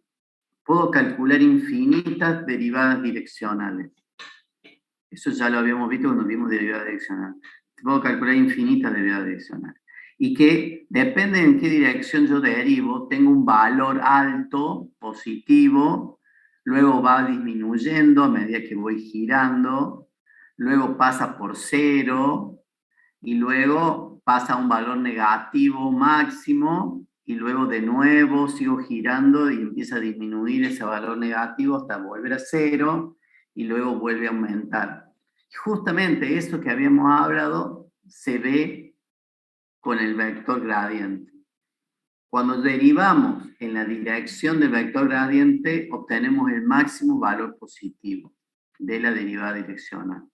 A: puedo calcular infinitas derivadas direccionales. Eso ya lo habíamos visto cuando vimos derivadas direccionales. Puedo calcular infinitas derivadas direccionales. Y que depende de en qué dirección yo derivo, tengo un valor alto, positivo, luego va disminuyendo a medida que voy girando, luego pasa por 0, y luego pasa a un valor negativo máximo, y luego de nuevo sigo girando y empieza a disminuir ese valor negativo hasta volver a 0, y luego vuelve a aumentar. Justamente eso que habíamos hablado se ve con el vector gradiente. Cuando derivamos en la dirección del vector gradiente, obtenemos el máximo valor positivo de la derivada direccional.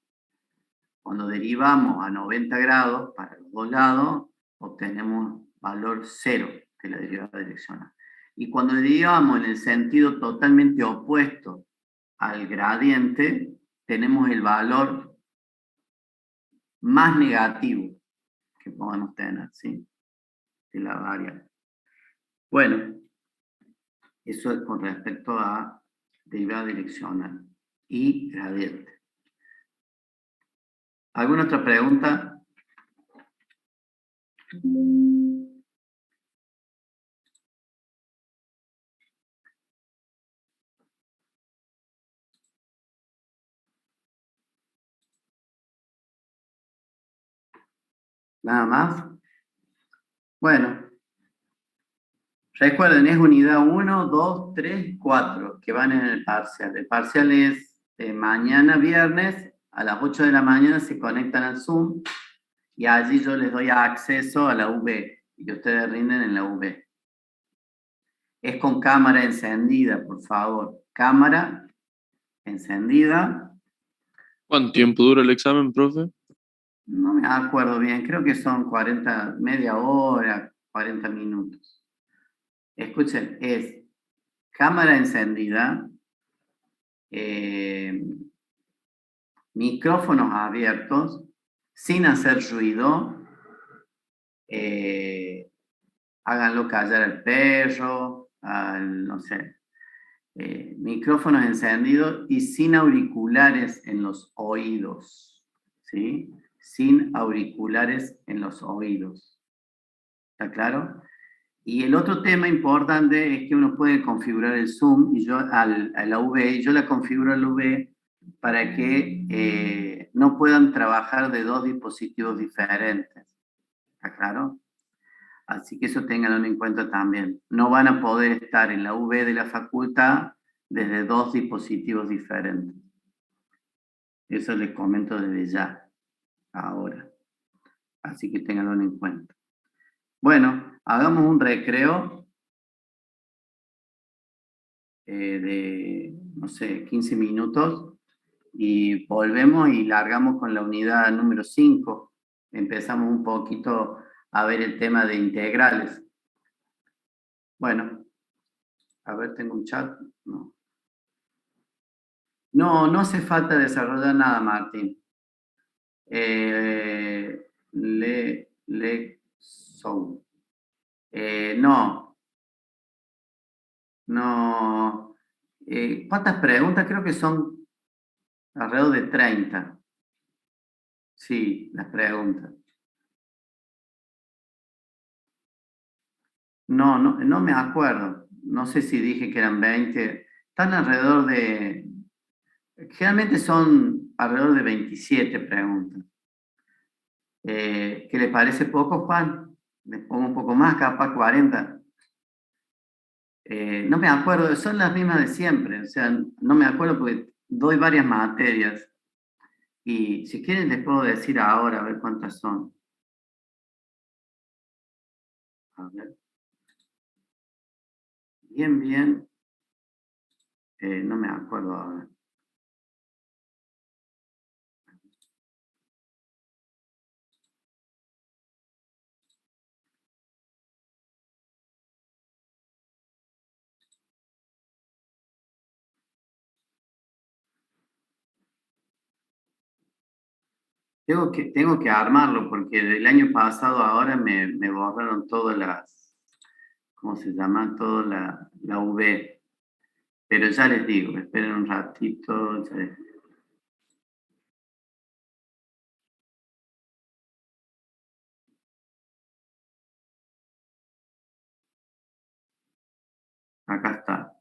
A: Cuando derivamos a 90 grados para los dos lados, obtenemos valor 0 de la derivada direccional. Y cuando derivamos en el sentido totalmente opuesto al gradiente, tenemos el valor más negativo que podemos tener, ¿sí? De la variable. Bueno, eso es con respecto a derivada direccional y gradiente. ¿Alguna otra pregunta? ¿Nada más? Bueno, recuerden, es unidad 1, 2, 3, 4 que van en el parcial. El parcial es mañana viernes a las 8 de la mañana, se conectan al Zoom y allí yo les doy acceso a la UV y ustedes rinden en la UV. Es con cámara encendida, por favor. Cámara encendida.
E: ¿Cuánto tiempo dura el examen, profe?
A: No me acuerdo bien, creo que son 40, media hora, 40 minutos. Escuchen, es cámara encendida, micrófonos abiertos, sin hacer ruido, háganlo callar al perro, no sé, micrófonos encendidos y sin auriculares en los oídos, ¿sí? Sin auriculares en los oídos. ¿Está claro? Y el otro tema importante es que uno puede configurar el Zoom y yo a la UV, y yo la configuro a la UV para que no puedan trabajar de dos dispositivos diferentes. ¿Está claro? Así que eso ténganlo en cuenta también. No van a poder estar en la UV de la facultad desde dos dispositivos diferentes. Eso les comento desde ya, ahora. Así que ténganlo en cuenta. Bueno, hagamos un recreo de, no sé, 15 minutos y volvemos y largamos con la unidad número 5. Empezamos un poquito a ver el tema de integrales. Bueno, a ver, tengo un chat. No hace falta desarrollar nada, Martín. No. ¿Cuántas preguntas? Creo que son alrededor de 30. Sí, las preguntas. No me acuerdo. No sé si dije que eran 20. Están alrededor de... Generalmente son alrededor de 27 preguntas. ¿Qué le parece poco, Juan? ¿Les pongo un poco más, capaz 40? No me acuerdo, son las mismas de siempre, o sea, no me acuerdo porque doy varias materias. Y si quieren les puedo decir ahora, a ver cuántas son. A ver. Bien, no me acuerdo ahora. Tengo que armarlo porque del año pasado ahora me borraron todas las, ¿cómo se llama? Toda la V. Pero ya les digo, esperen un ratito. Acá está.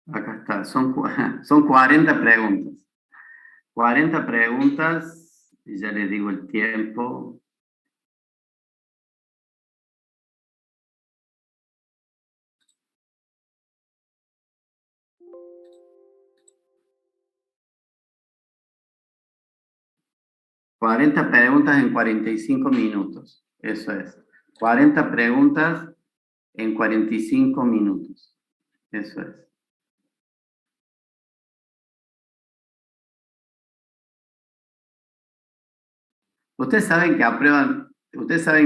A: Acá está. Son 40 preguntas. 40 preguntas, y ya les digo el tiempo. $40 preguntas en 45 minutos. Eso es. 40 preguntas en 45 minutos. Eso es. Ustedes saben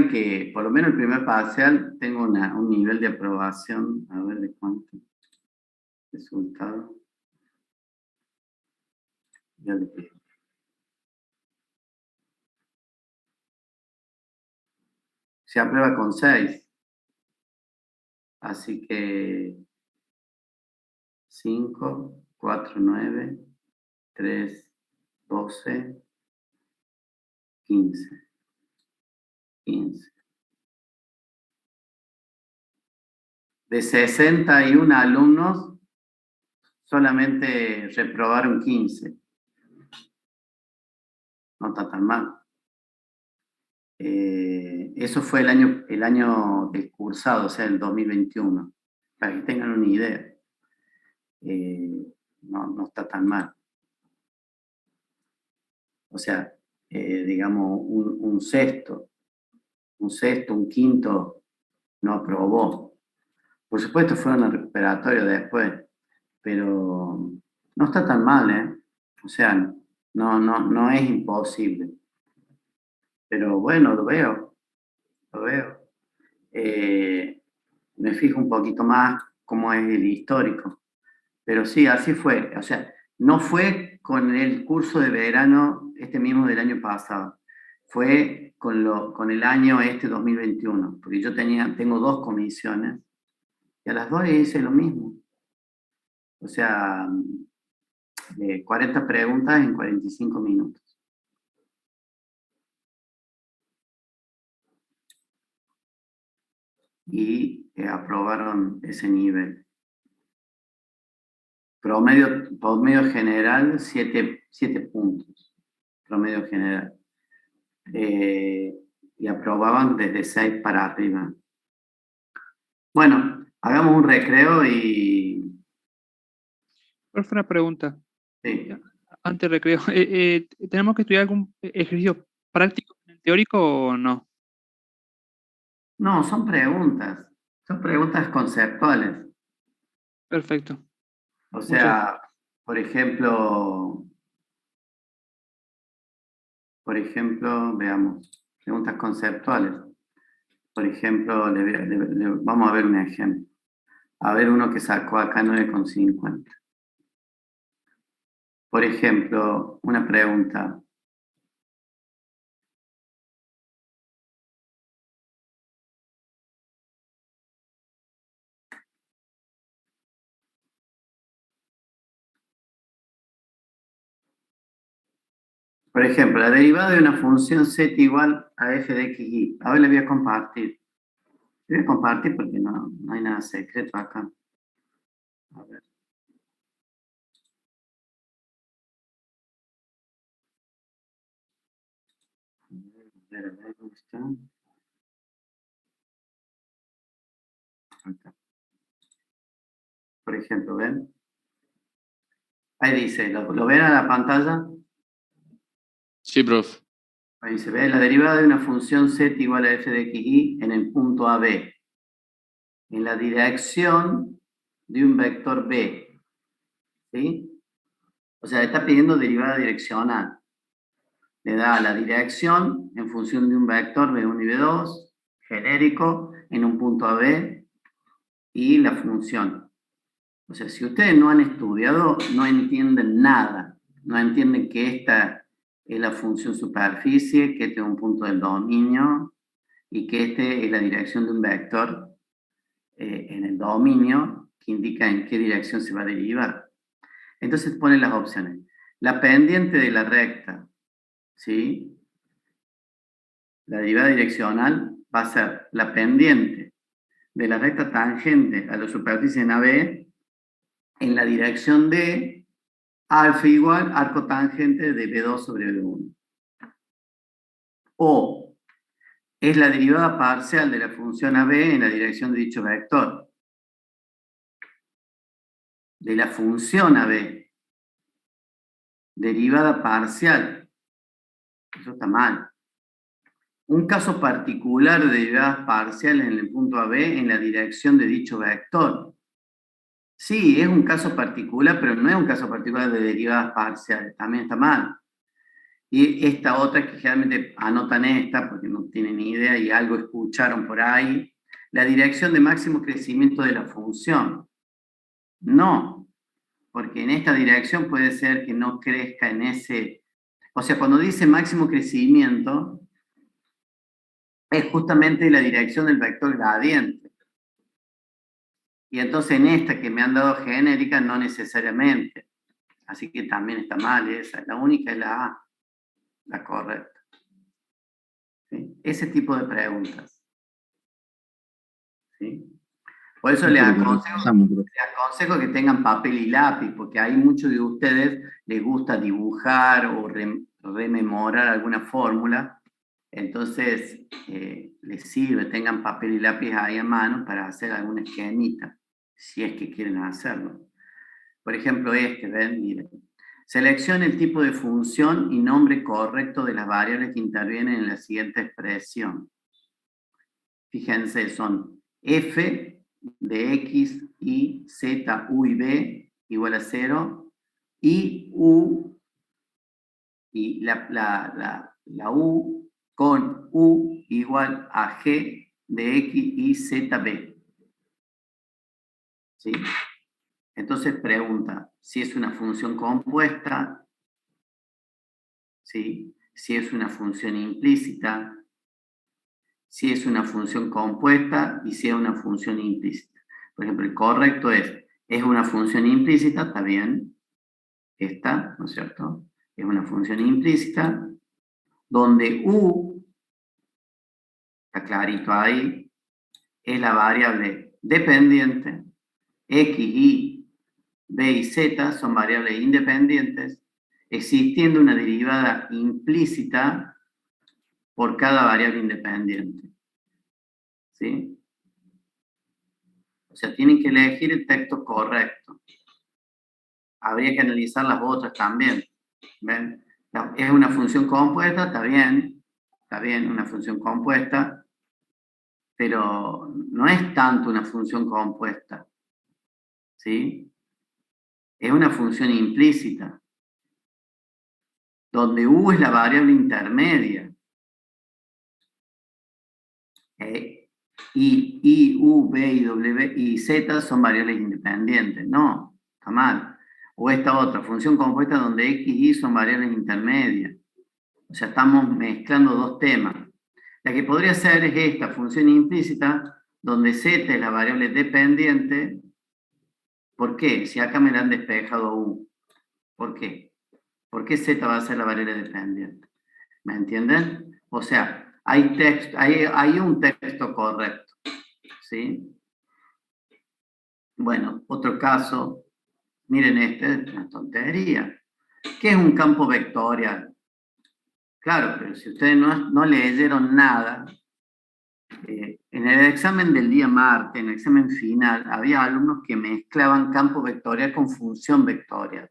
A: que por lo menos el primer parcial tengo un nivel de aprobación, a ver de cuánto resultado. Ya les digo. Se aprueba con 6. Así que 5, 4, 9, 3, 12, 15. 15. De 61 alumnos, solamente reprobaron 15. No está tan mal. Eso fue el año del cursado, o sea, el 2021. Para que tengan una idea. No está tan mal. O sea, digamos, un sexto, un quinto no aprobó. Por supuesto fueron al recuperatorio después, pero no está tan mal, ¿eh? O sea, no es imposible. Pero bueno, lo veo. Me fijo un poquito más cómo es el histórico. Pero sí, así fue. O sea, no fue con el curso de verano este mismo del año pasado. Fue con el año 2021. Porque yo tengo 2 comisiones y a las 2 hice lo mismo. O sea, 40 preguntas en 45 minutos. Y aprobaron ese nivel. Promedio general, 7 puntos. Promedio general. Y aprobaban desde 6 para arriba. Bueno, hagamos un recreo y...
B: Profe, una pregunta.
A: Sí.
B: Antes del recreo, ¿tenemos que estudiar algún ejercicio práctico, teórico o no?
A: No, son preguntas conceptuales.
B: Perfecto.
A: O sea, por ejemplo, veamos, preguntas conceptuales. Por ejemplo, vamos a ver un ejemplo. A ver uno que sacó acá 9,50. Por ejemplo, una pregunta. Por ejemplo, la derivada de una función z igual a f de x, y. A ver, le voy a compartir. Le voy a compartir porque no hay nada secreto acá. A ver. A ver, ¿dónde está? Acá. Por ejemplo, ¿ven? Ahí dice, ¿lo ven a la pantalla?
E: Sí, profe.
A: Ahí se ve la derivada de una función z igual a f de x, y en el punto AB, en la dirección de un vector B. ¿Sí? O sea, está pidiendo derivada direccional. Le da la dirección en función de un vector B1 y B2, genérico, en un punto AB, y la función. O sea, si ustedes no han estudiado, no entienden nada. No entienden que esta es la función superficie, que este es un punto del dominio, y que este es la dirección de un vector en el dominio, que indica en qué dirección se va a derivar. Entonces ponen las opciones. La pendiente de la recta, ¿sí? La derivada direccional va a ser la pendiente de la recta tangente a la superficie en AB en la dirección de alfa igual arco tangente de B2 sobre B1. O es la derivada parcial de la función AB en la dirección de dicho vector. De la función AB. Derivada parcial. Eso está mal. Un caso particular de derivadas parciales en el punto AB en la dirección de dicho vector. Sí, es un caso particular, pero no es un caso particular de derivadas parciales. También está mal. Y esta otra que generalmente anotan esta porque no tienen ni idea y algo escucharon por ahí. La dirección de máximo crecimiento de la función. No, porque en esta dirección puede ser que no crezca en ese... O sea, cuando dice máximo crecimiento, es justamente la dirección del vector gradiente. Y entonces en esta que me han dado genérica, no necesariamente. Así que también está mal esa. La única es la A, la correcta. ¿Sí? Ese tipo de preguntas. ¿Sí? Por eso les aconsejo que tengan papel y lápiz, porque hay muchos de ustedes les gusta dibujar o rememorar alguna fórmula. Entonces, les sirve, tengan papel y lápiz ahí a mano para hacer alguna esquemita, si es que quieren hacerlo. Por ejemplo, ven, miren. Seleccione el tipo de función y nombre correcto de las variables que intervienen en la siguiente expresión. Fíjense, son f de x, y, z, u y b igual a 0, y u, y la u con u igual a g de x, y, z, b. ¿Sí? Entonces pregunta si es una función compuesta, ¿sí? Si es una función implícita, si es una función compuesta y si es una función implícita. Por ejemplo, el correcto es una función implícita, está bien, esta, ¿no es cierto? Es una función implícita, donde u, está clarito ahí, es la variable dependiente, x, y, b y z son variables independientes, existiendo una derivada implícita por cada variable independiente. ¿Sí? O sea, tienen que elegir el texto correcto. Habría que analizar las otras también. ¿Ven? Es una función compuesta, está bien, una función compuesta, pero no es tanto una función compuesta. ¿Sí? Es una función implícita, donde u es la variable intermedia. Y, u, b y w y z son variables independientes. No, está mal. O esta otra, función compuesta donde x y y son variables intermedias. O sea, estamos mezclando dos temas. La que podría ser es esta, función implícita, donde z es la variable dependiente. ¿Por qué? Si acá me la han despejado u. ¿Por qué? ¿Por qué Z va a ser la variable dependiente? ¿Me entienden? O sea, hay un texto correcto, ¿sí? Bueno, otro caso, miren este, es una tontería. ¿Qué es un campo vectorial? Claro, pero si ustedes no leyeron nada, en el examen del día martes, en el examen final, había alumnos que mezclaban campo vectorial con función vectorial.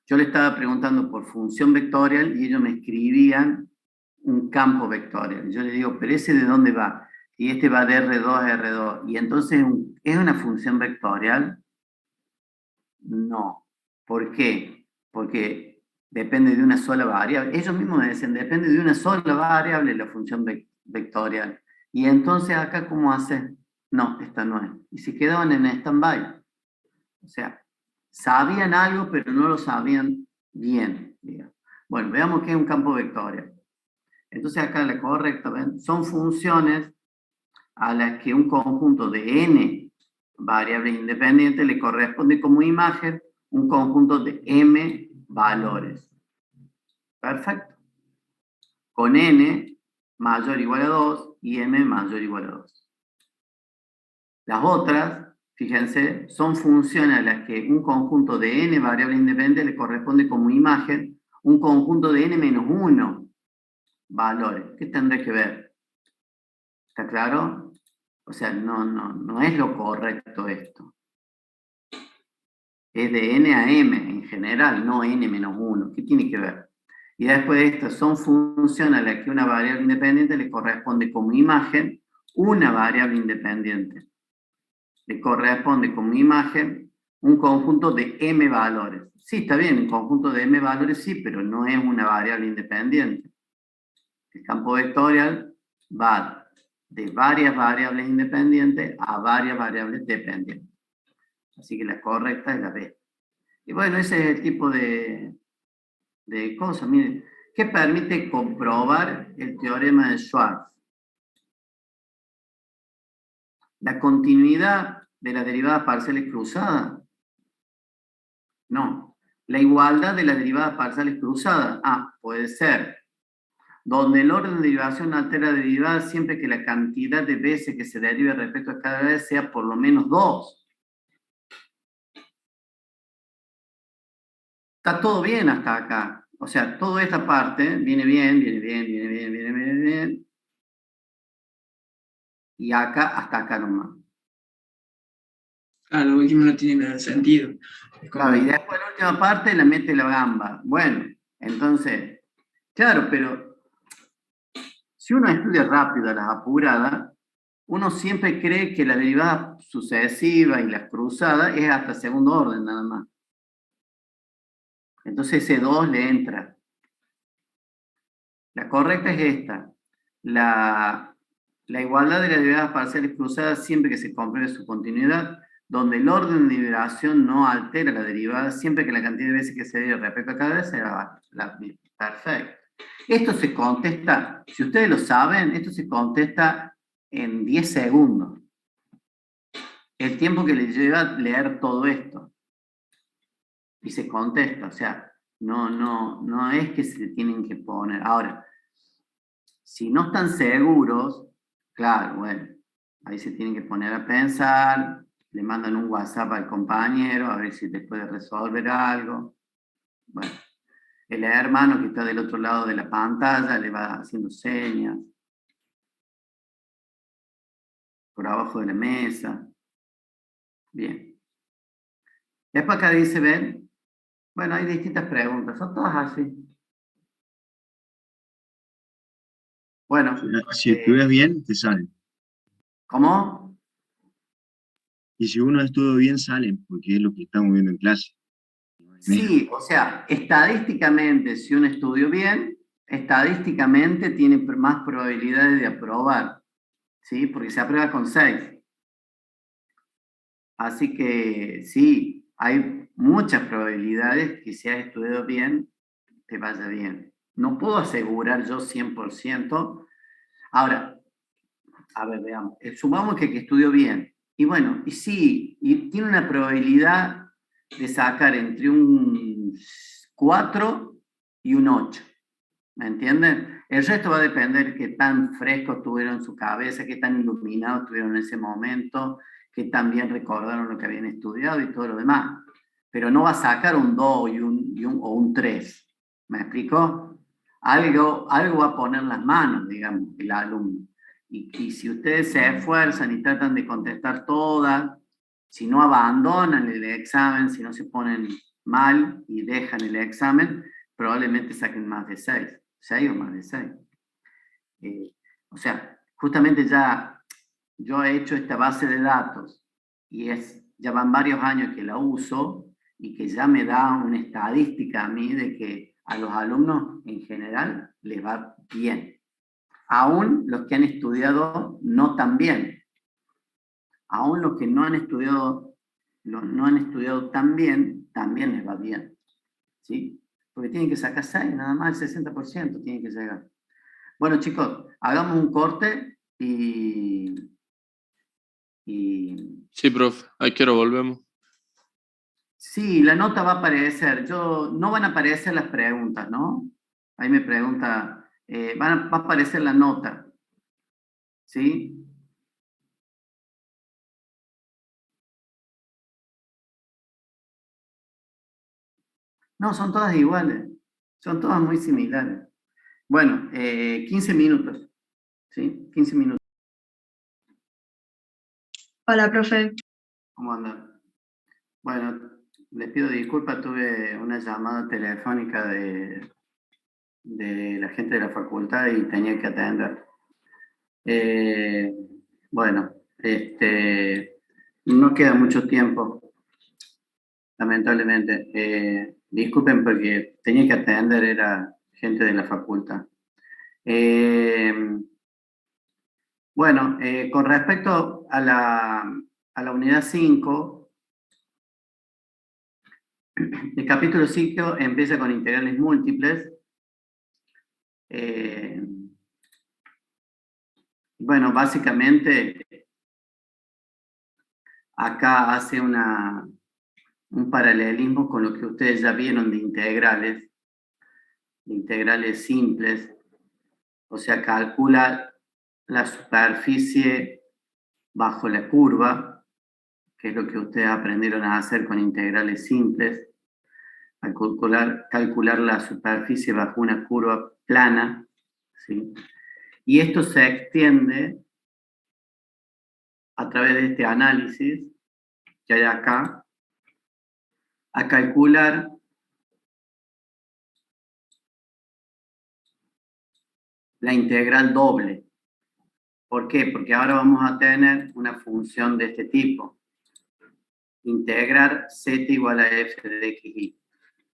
A: Yo le estaba preguntando por función vectorial y ellos me escribían un campo vectorial. Yo le digo, ¿pero ese de dónde va? Y este va de R2 a R2. Y entonces, ¿es una función vectorial? No. ¿Por qué? Porque depende de una sola variable. Ellos mismos me dicen, depende de una sola variable la función vectorial. Y entonces acá, ¿cómo hace? No, esta no es. Y se quedaban en stand-by. O sea, sabían algo, pero no lo sabían bien, digamos. Bueno, veamos qué es un campo vectorial. Entonces acá la correcta, ¿ven? Son funciones a las que un conjunto de n variables independientes le corresponde como imagen un conjunto de m valores. Perfecto. Con n mayor o igual a 2 y m mayor o igual a 2. Las otras, fíjense, son funciones a las que un conjunto de n variables independientes le corresponde como imagen un conjunto de n menos 1 valores. ¿Qué tendré que ver? ¿Está claro? O sea, no es lo correcto esto. Es de n a m en general, no n menos 1. ¿Qué tiene que ver? Y después de estas son funciones a las que una variable independiente le corresponde como imagen una variable independiente. Le corresponde como imagen un conjunto de m valores. Sí, está bien, un conjunto de m valores sí, pero no es una variable independiente. El campo vectorial va de varias variables independientes a varias variables dependientes. Así que la correcta es la B. Y bueno, ese es el tipo de cosas. Miren, que permite comprobar el teorema de Schwarz. La continuidad de las derivadas parciales cruzadas. No. La igualdad de las derivadas parciales cruzadas. Puede ser. Donde el orden de derivación altera la derivada siempre que la cantidad de veces que se derive respecto a cada vez sea por lo menos 2. Está todo bien hasta acá. O sea, toda esta parte viene bien. Y acá, hasta acá nomás.
G: Lo último no tiene nada de sentido.
A: Claro, y después la última parte la mete la gamba. Bueno, entonces, claro, pero si uno estudia rápido a las apuradas, uno siempre cree que la derivada sucesiva y las cruzadas es hasta segundo orden nada más. Entonces ese 2 le entra. La correcta es esta. La igualdad de las derivadas parciales cruzadas siempre que se compruebe su continuidad, donde el orden de derivación no altera la derivada, siempre que la cantidad de veces que se deriva respecto a cada vez será la misma. Perfecto. Esto se contesta, si ustedes lo saben, esto se contesta en 10 segundos. El tiempo que les lleva leer todo esto. Y se contesta, o sea, no es que se tienen que poner. Ahora, si no están seguros, claro, bueno, ahí se tienen que poner a pensar, le mandan un WhatsApp al compañero a ver si te puede resolver algo. Bueno, el hermano que está del otro lado de la pantalla le va haciendo señas por abajo de la mesa. Bien. Después acá dice, ven, bueno, hay distintas preguntas, son todas así. Bueno.
D: Si estudias bien, te salen.
A: ¿Cómo?
D: Y si uno estudia bien, salen, porque es lo que estamos viendo en clase.
A: Sí, o sea, estadísticamente, si uno estudió bien, estadísticamente tiene más probabilidades de aprobar, ¿sí? Porque se aprueba con 6. Así que sí, hay muchas probabilidades que si has estudiado bien, te vaya bien. No puedo asegurar yo 100%. Ahora, a ver, veamos. Supongamos que estudió bien. Y bueno, y sí, y tiene una probabilidad de sacar entre un 4 y un 8. ¿Me entienden? El resto va a depender de qué tan fresco tuvieron su cabeza, qué tan iluminados tuvieron en ese momento, qué tan bien recordaron lo que habían estudiado y todo lo demás. Pero no va a sacar un 2 o un 3. ¿Me explico? Algo va a poner las manos, digamos, el alumno. Y si ustedes se esfuerzan y tratan de contestar todas, si no abandonan el examen, si no se ponen mal y dejan el examen, probablemente saquen más de 6. 6 o más de 6. O sea, justamente ya yo he hecho esta base de datos y ya van varios años que la uso y que ya me da una estadística a mí de que a los alumnos en general les va bien. Aún los que han estudiado no tan bien. Aún los que no han estudiado tan bien, también les va bien. ¿Sí? Porque tienen que sacar 6, nada más el 60% tienen que llegar. Bueno, chicos, hagamos un corte y...
E: Sí, profe. ¿A qué hora volvemos?
A: Sí, la nota va a aparecer. No van a aparecer las preguntas, ¿no? Ahí me pregunta, va a aparecer la nota. ¿Sí? No, son todas iguales. Son todas muy similares. Bueno, 15 minutos. ¿Sí? 15 minutos.
C: Hola, profe.
A: ¿Cómo andan? Bueno, les pido disculpas, tuve una llamada telefónica de la gente de la facultad y tenía que atender. Bueno, no queda mucho tiempo, lamentablemente. Disculpen porque tenía que atender, era gente de la facultad. Bueno, con respecto a la unidad 5, el capítulo 5 empieza con integrales múltiples. Bueno, básicamente acá hace un paralelismo con lo que ustedes ya vieron de integrales simples. O sea, calcula la superficie bajo la curva, que es lo que ustedes aprendieron a hacer con integrales simples. A calcular la superficie bajo una curva plana, ¿sí? Y esto se extiende a través de este análisis que hay acá, a calcular la integral doble. ¿Por qué? Porque ahora vamos a tener una función de este tipo. Integrar z igual a f de xy.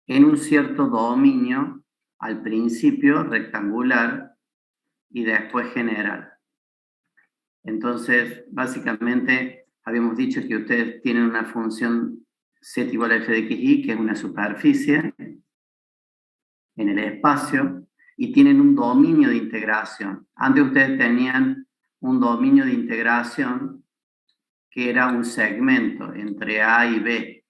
A: En un cierto dominio, al principio rectangular y después general. Entonces, básicamente, habíamos dicho que ustedes tienen una función z igual a f de xy, que es una superficie en el espacio, y tienen un dominio de integración. Antes ustedes tenían un dominio de integración que era un segmento entre A y B.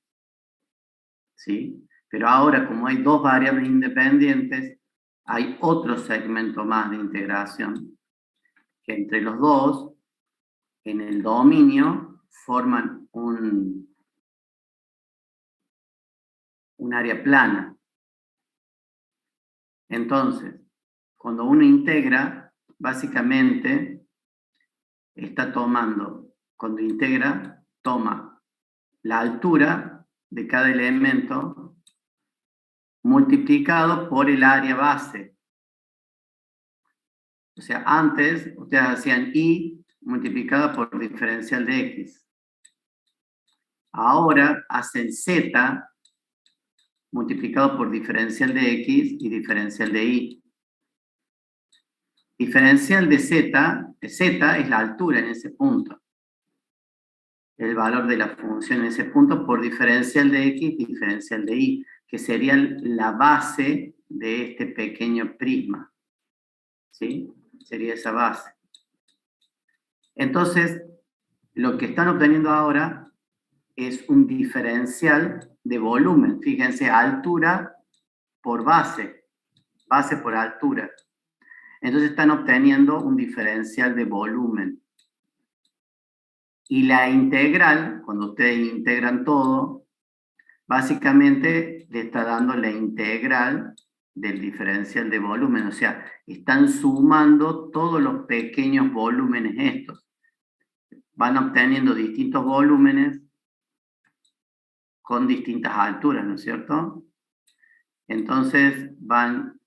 A: ¿Sí? Pero ahora, como hay dos variables independientes, hay otro segmento más de integración, que entre los dos, en el dominio, forman un área plana. Entonces, cuando uno integra, básicamente está tomando, cuando integra, toma la altura de cada elemento multiplicado por el área base. O sea, antes ustedes hacían y multiplicado por diferencial de x. Ahora hacen z multiplicado por diferencial de x y diferencial de y. Diferencial de z es la altura en ese punto. El valor de la función en ese punto por diferencial de x y diferencial de y, que sería la base de este pequeño prisma. ¿Sí? Sería esa base. Entonces, lo que están obteniendo ahora es un diferencial de volumen. Fíjense, altura por base, base por altura. Entonces están obteniendo un diferencial de volumen. Y la integral, cuando ustedes integran todo, básicamente le está dando la integral del diferencial de volumen. O sea, están sumando todos los pequeños volúmenes estos. Van obteniendo distintos volúmenes con distintas alturas, ¿no es cierto? Entonces van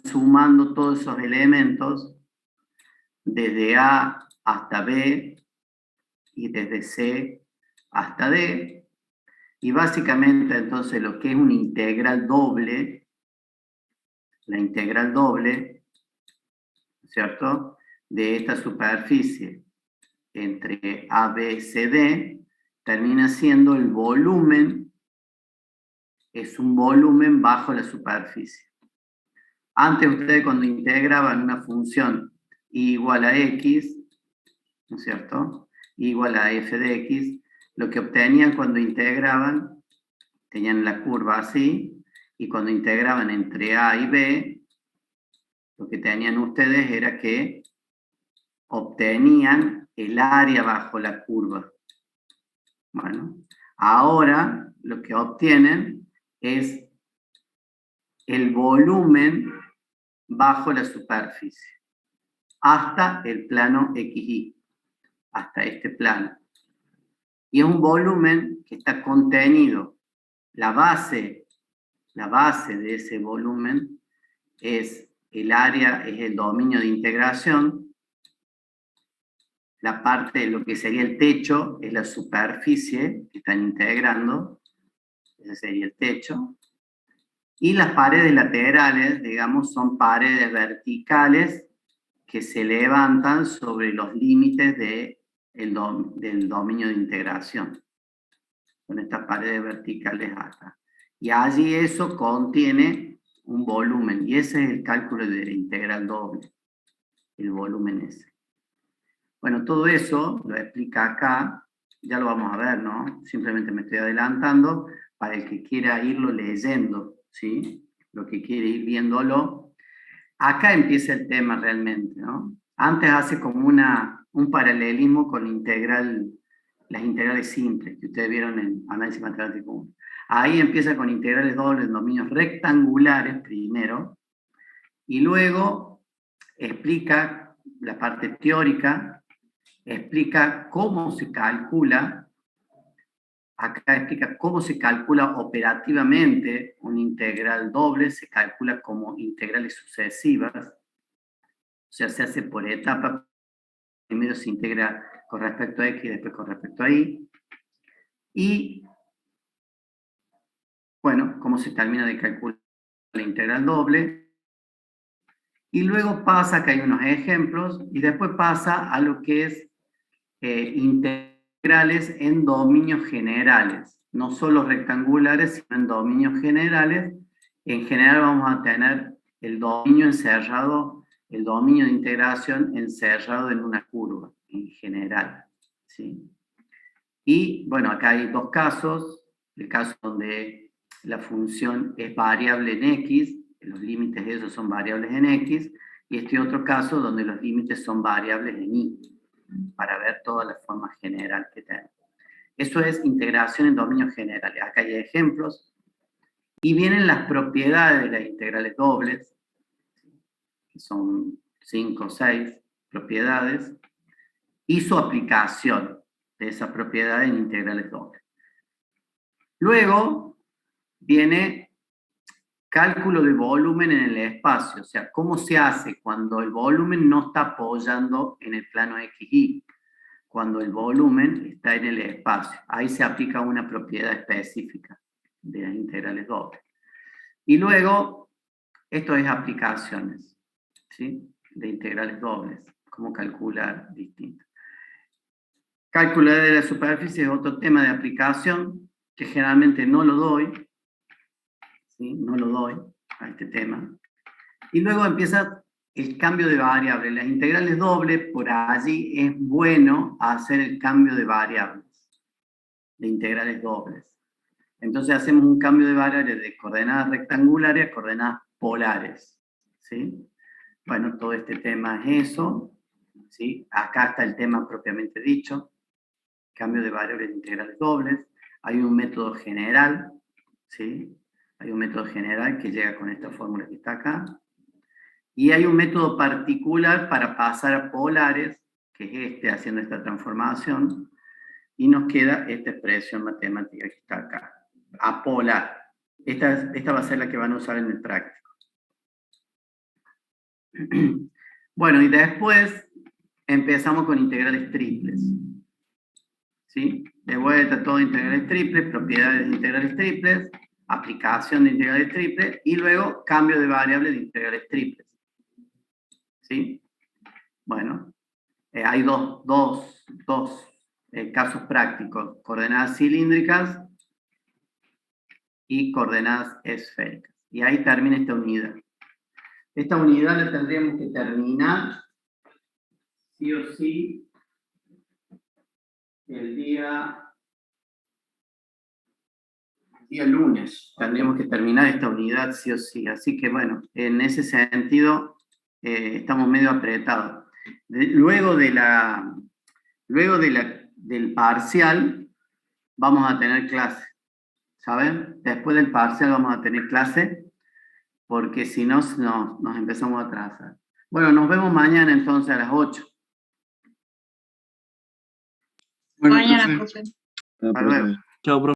A: sumando todos esos elementos desde A hasta B y desde C hasta D. Y básicamente entonces lo que es una integral doble, la integral doble, ¿cierto?, de esta superficie entre A, B, C, D, termina siendo el volumen, es un volumen bajo la superficie. Antes ustedes cuando integraban una función y igual a x, ¿no es cierto?, igual a f de x, lo que obtenían cuando integraban, tenían la curva así, y cuando integraban entre A y B, lo que tenían ustedes era que obtenían el área bajo la curva. Bueno, ahora lo que obtienen es el volumen bajo la superficie, hasta el plano XY, hasta este plano. Y es un volumen que está contenido. La base de ese volumen es el área, es el dominio de integración. La parte de lo que sería el techo es la superficie que están integrando. Ese sería el techo. Y las paredes laterales, digamos, son paredes verticales que se levantan sobre los límites del dominio de integración. Con estas paredes verticales acá. Y allí eso contiene un volumen. Y ese es el cálculo de la integral doble. El volumen ese. Bueno, todo eso lo explica acá. Ya lo vamos a ver, ¿no? Simplemente me estoy adelantando para el que quiera irlo leyendo, ¿sí? Lo que quiere ir viéndolo. Acá empieza el tema realmente, ¿no? Antes hace como un paralelismo con las integrales simples, que ustedes vieron en análisis matemático 1. Ahí empieza con integrales dobles en dominios rectangulares primero, y luego explica la parte teórica, explica cómo se calcula, acá explica cómo se calcula operativamente una integral doble, se calcula como integrales sucesivas, o sea, se hace por etapas. Primero se integra con respecto a x, después con respecto a y. Y, bueno, cómo se termina de calcular la integral doble. Y luego pasa, que hay unos ejemplos, y después pasa a lo que es integrales en dominios generales. No solo rectangulares, sino en dominios generales. En general vamos a tener el dominio encerrado, el dominio de integración encerrado en una curva, en general, ¿sí? Y, bueno, acá hay dos casos. El caso donde la función es variable en x, los límites de eso son variables en x, y este otro caso donde los límites son variables en y, para ver toda la forma general que tenemos. Eso es integración en dominios generales. Acá hay ejemplos. Y vienen las propiedades de las integrales dobles, que son 5 o 6 propiedades, y su aplicación de esa propiedad en integrales dobles. Luego viene cálculo de volumen en el espacio, o sea, cómo se hace cuando el volumen no está apoyando en el plano XY, cuando el volumen está en el espacio. Ahí se aplica una propiedad específica de las integrales dobles. Y luego, esto es aplicaciones, ¿sí?, de integrales dobles, cómo calcular distinto. Cálculo de la superficie es otro tema de aplicación, que generalmente no lo doy, ¿sí? No lo doy a este tema. Y luego empieza el cambio de variables. Las integrales dobles, por allí es bueno hacer el cambio de variables, de integrales dobles. Entonces hacemos un cambio de variables de coordenadas rectangulares a coordenadas polares, ¿sí? Bueno, todo este tema es eso, ¿sí? Acá está el tema propiamente dicho, cambio de variables de integrales dobles. Hay un método general, ¿sí? Hay un método general que llega con esta fórmula que está acá. Y hay un método particular para pasar a polares, que es este, haciendo esta transformación. Y nos queda esta expresión matemática que está acá, apolar. Esta va a ser la que van a usar en el práctico. Bueno, y después empezamos con integrales triples. ¿Sí? De vuelta todo integrales triples, propiedades de integrales triples, aplicación de integrales triples, y luego cambio de variable de integrales triples. ¿Sí? Bueno, hay dos casos prácticos, coordenadas cilíndricas y coordenadas esféricas. Y ahí termina esta unidad. Esta unidad la tendríamos que terminar, sí o sí, el día lunes. Tendríamos que terminar esta unidad, sí o sí. Así que, bueno, en ese sentido, estamos medio apretados. Luego del parcial, vamos a tener clase. ¿Saben? Después del parcial vamos a tener clase, porque si no, nos empezamos a atrasar. Bueno, nos vemos mañana entonces a las 8.
G: Bueno,
C: Mañana,
G: profe.
C: profe.
A: Hasta luego.
D: Chao, profe.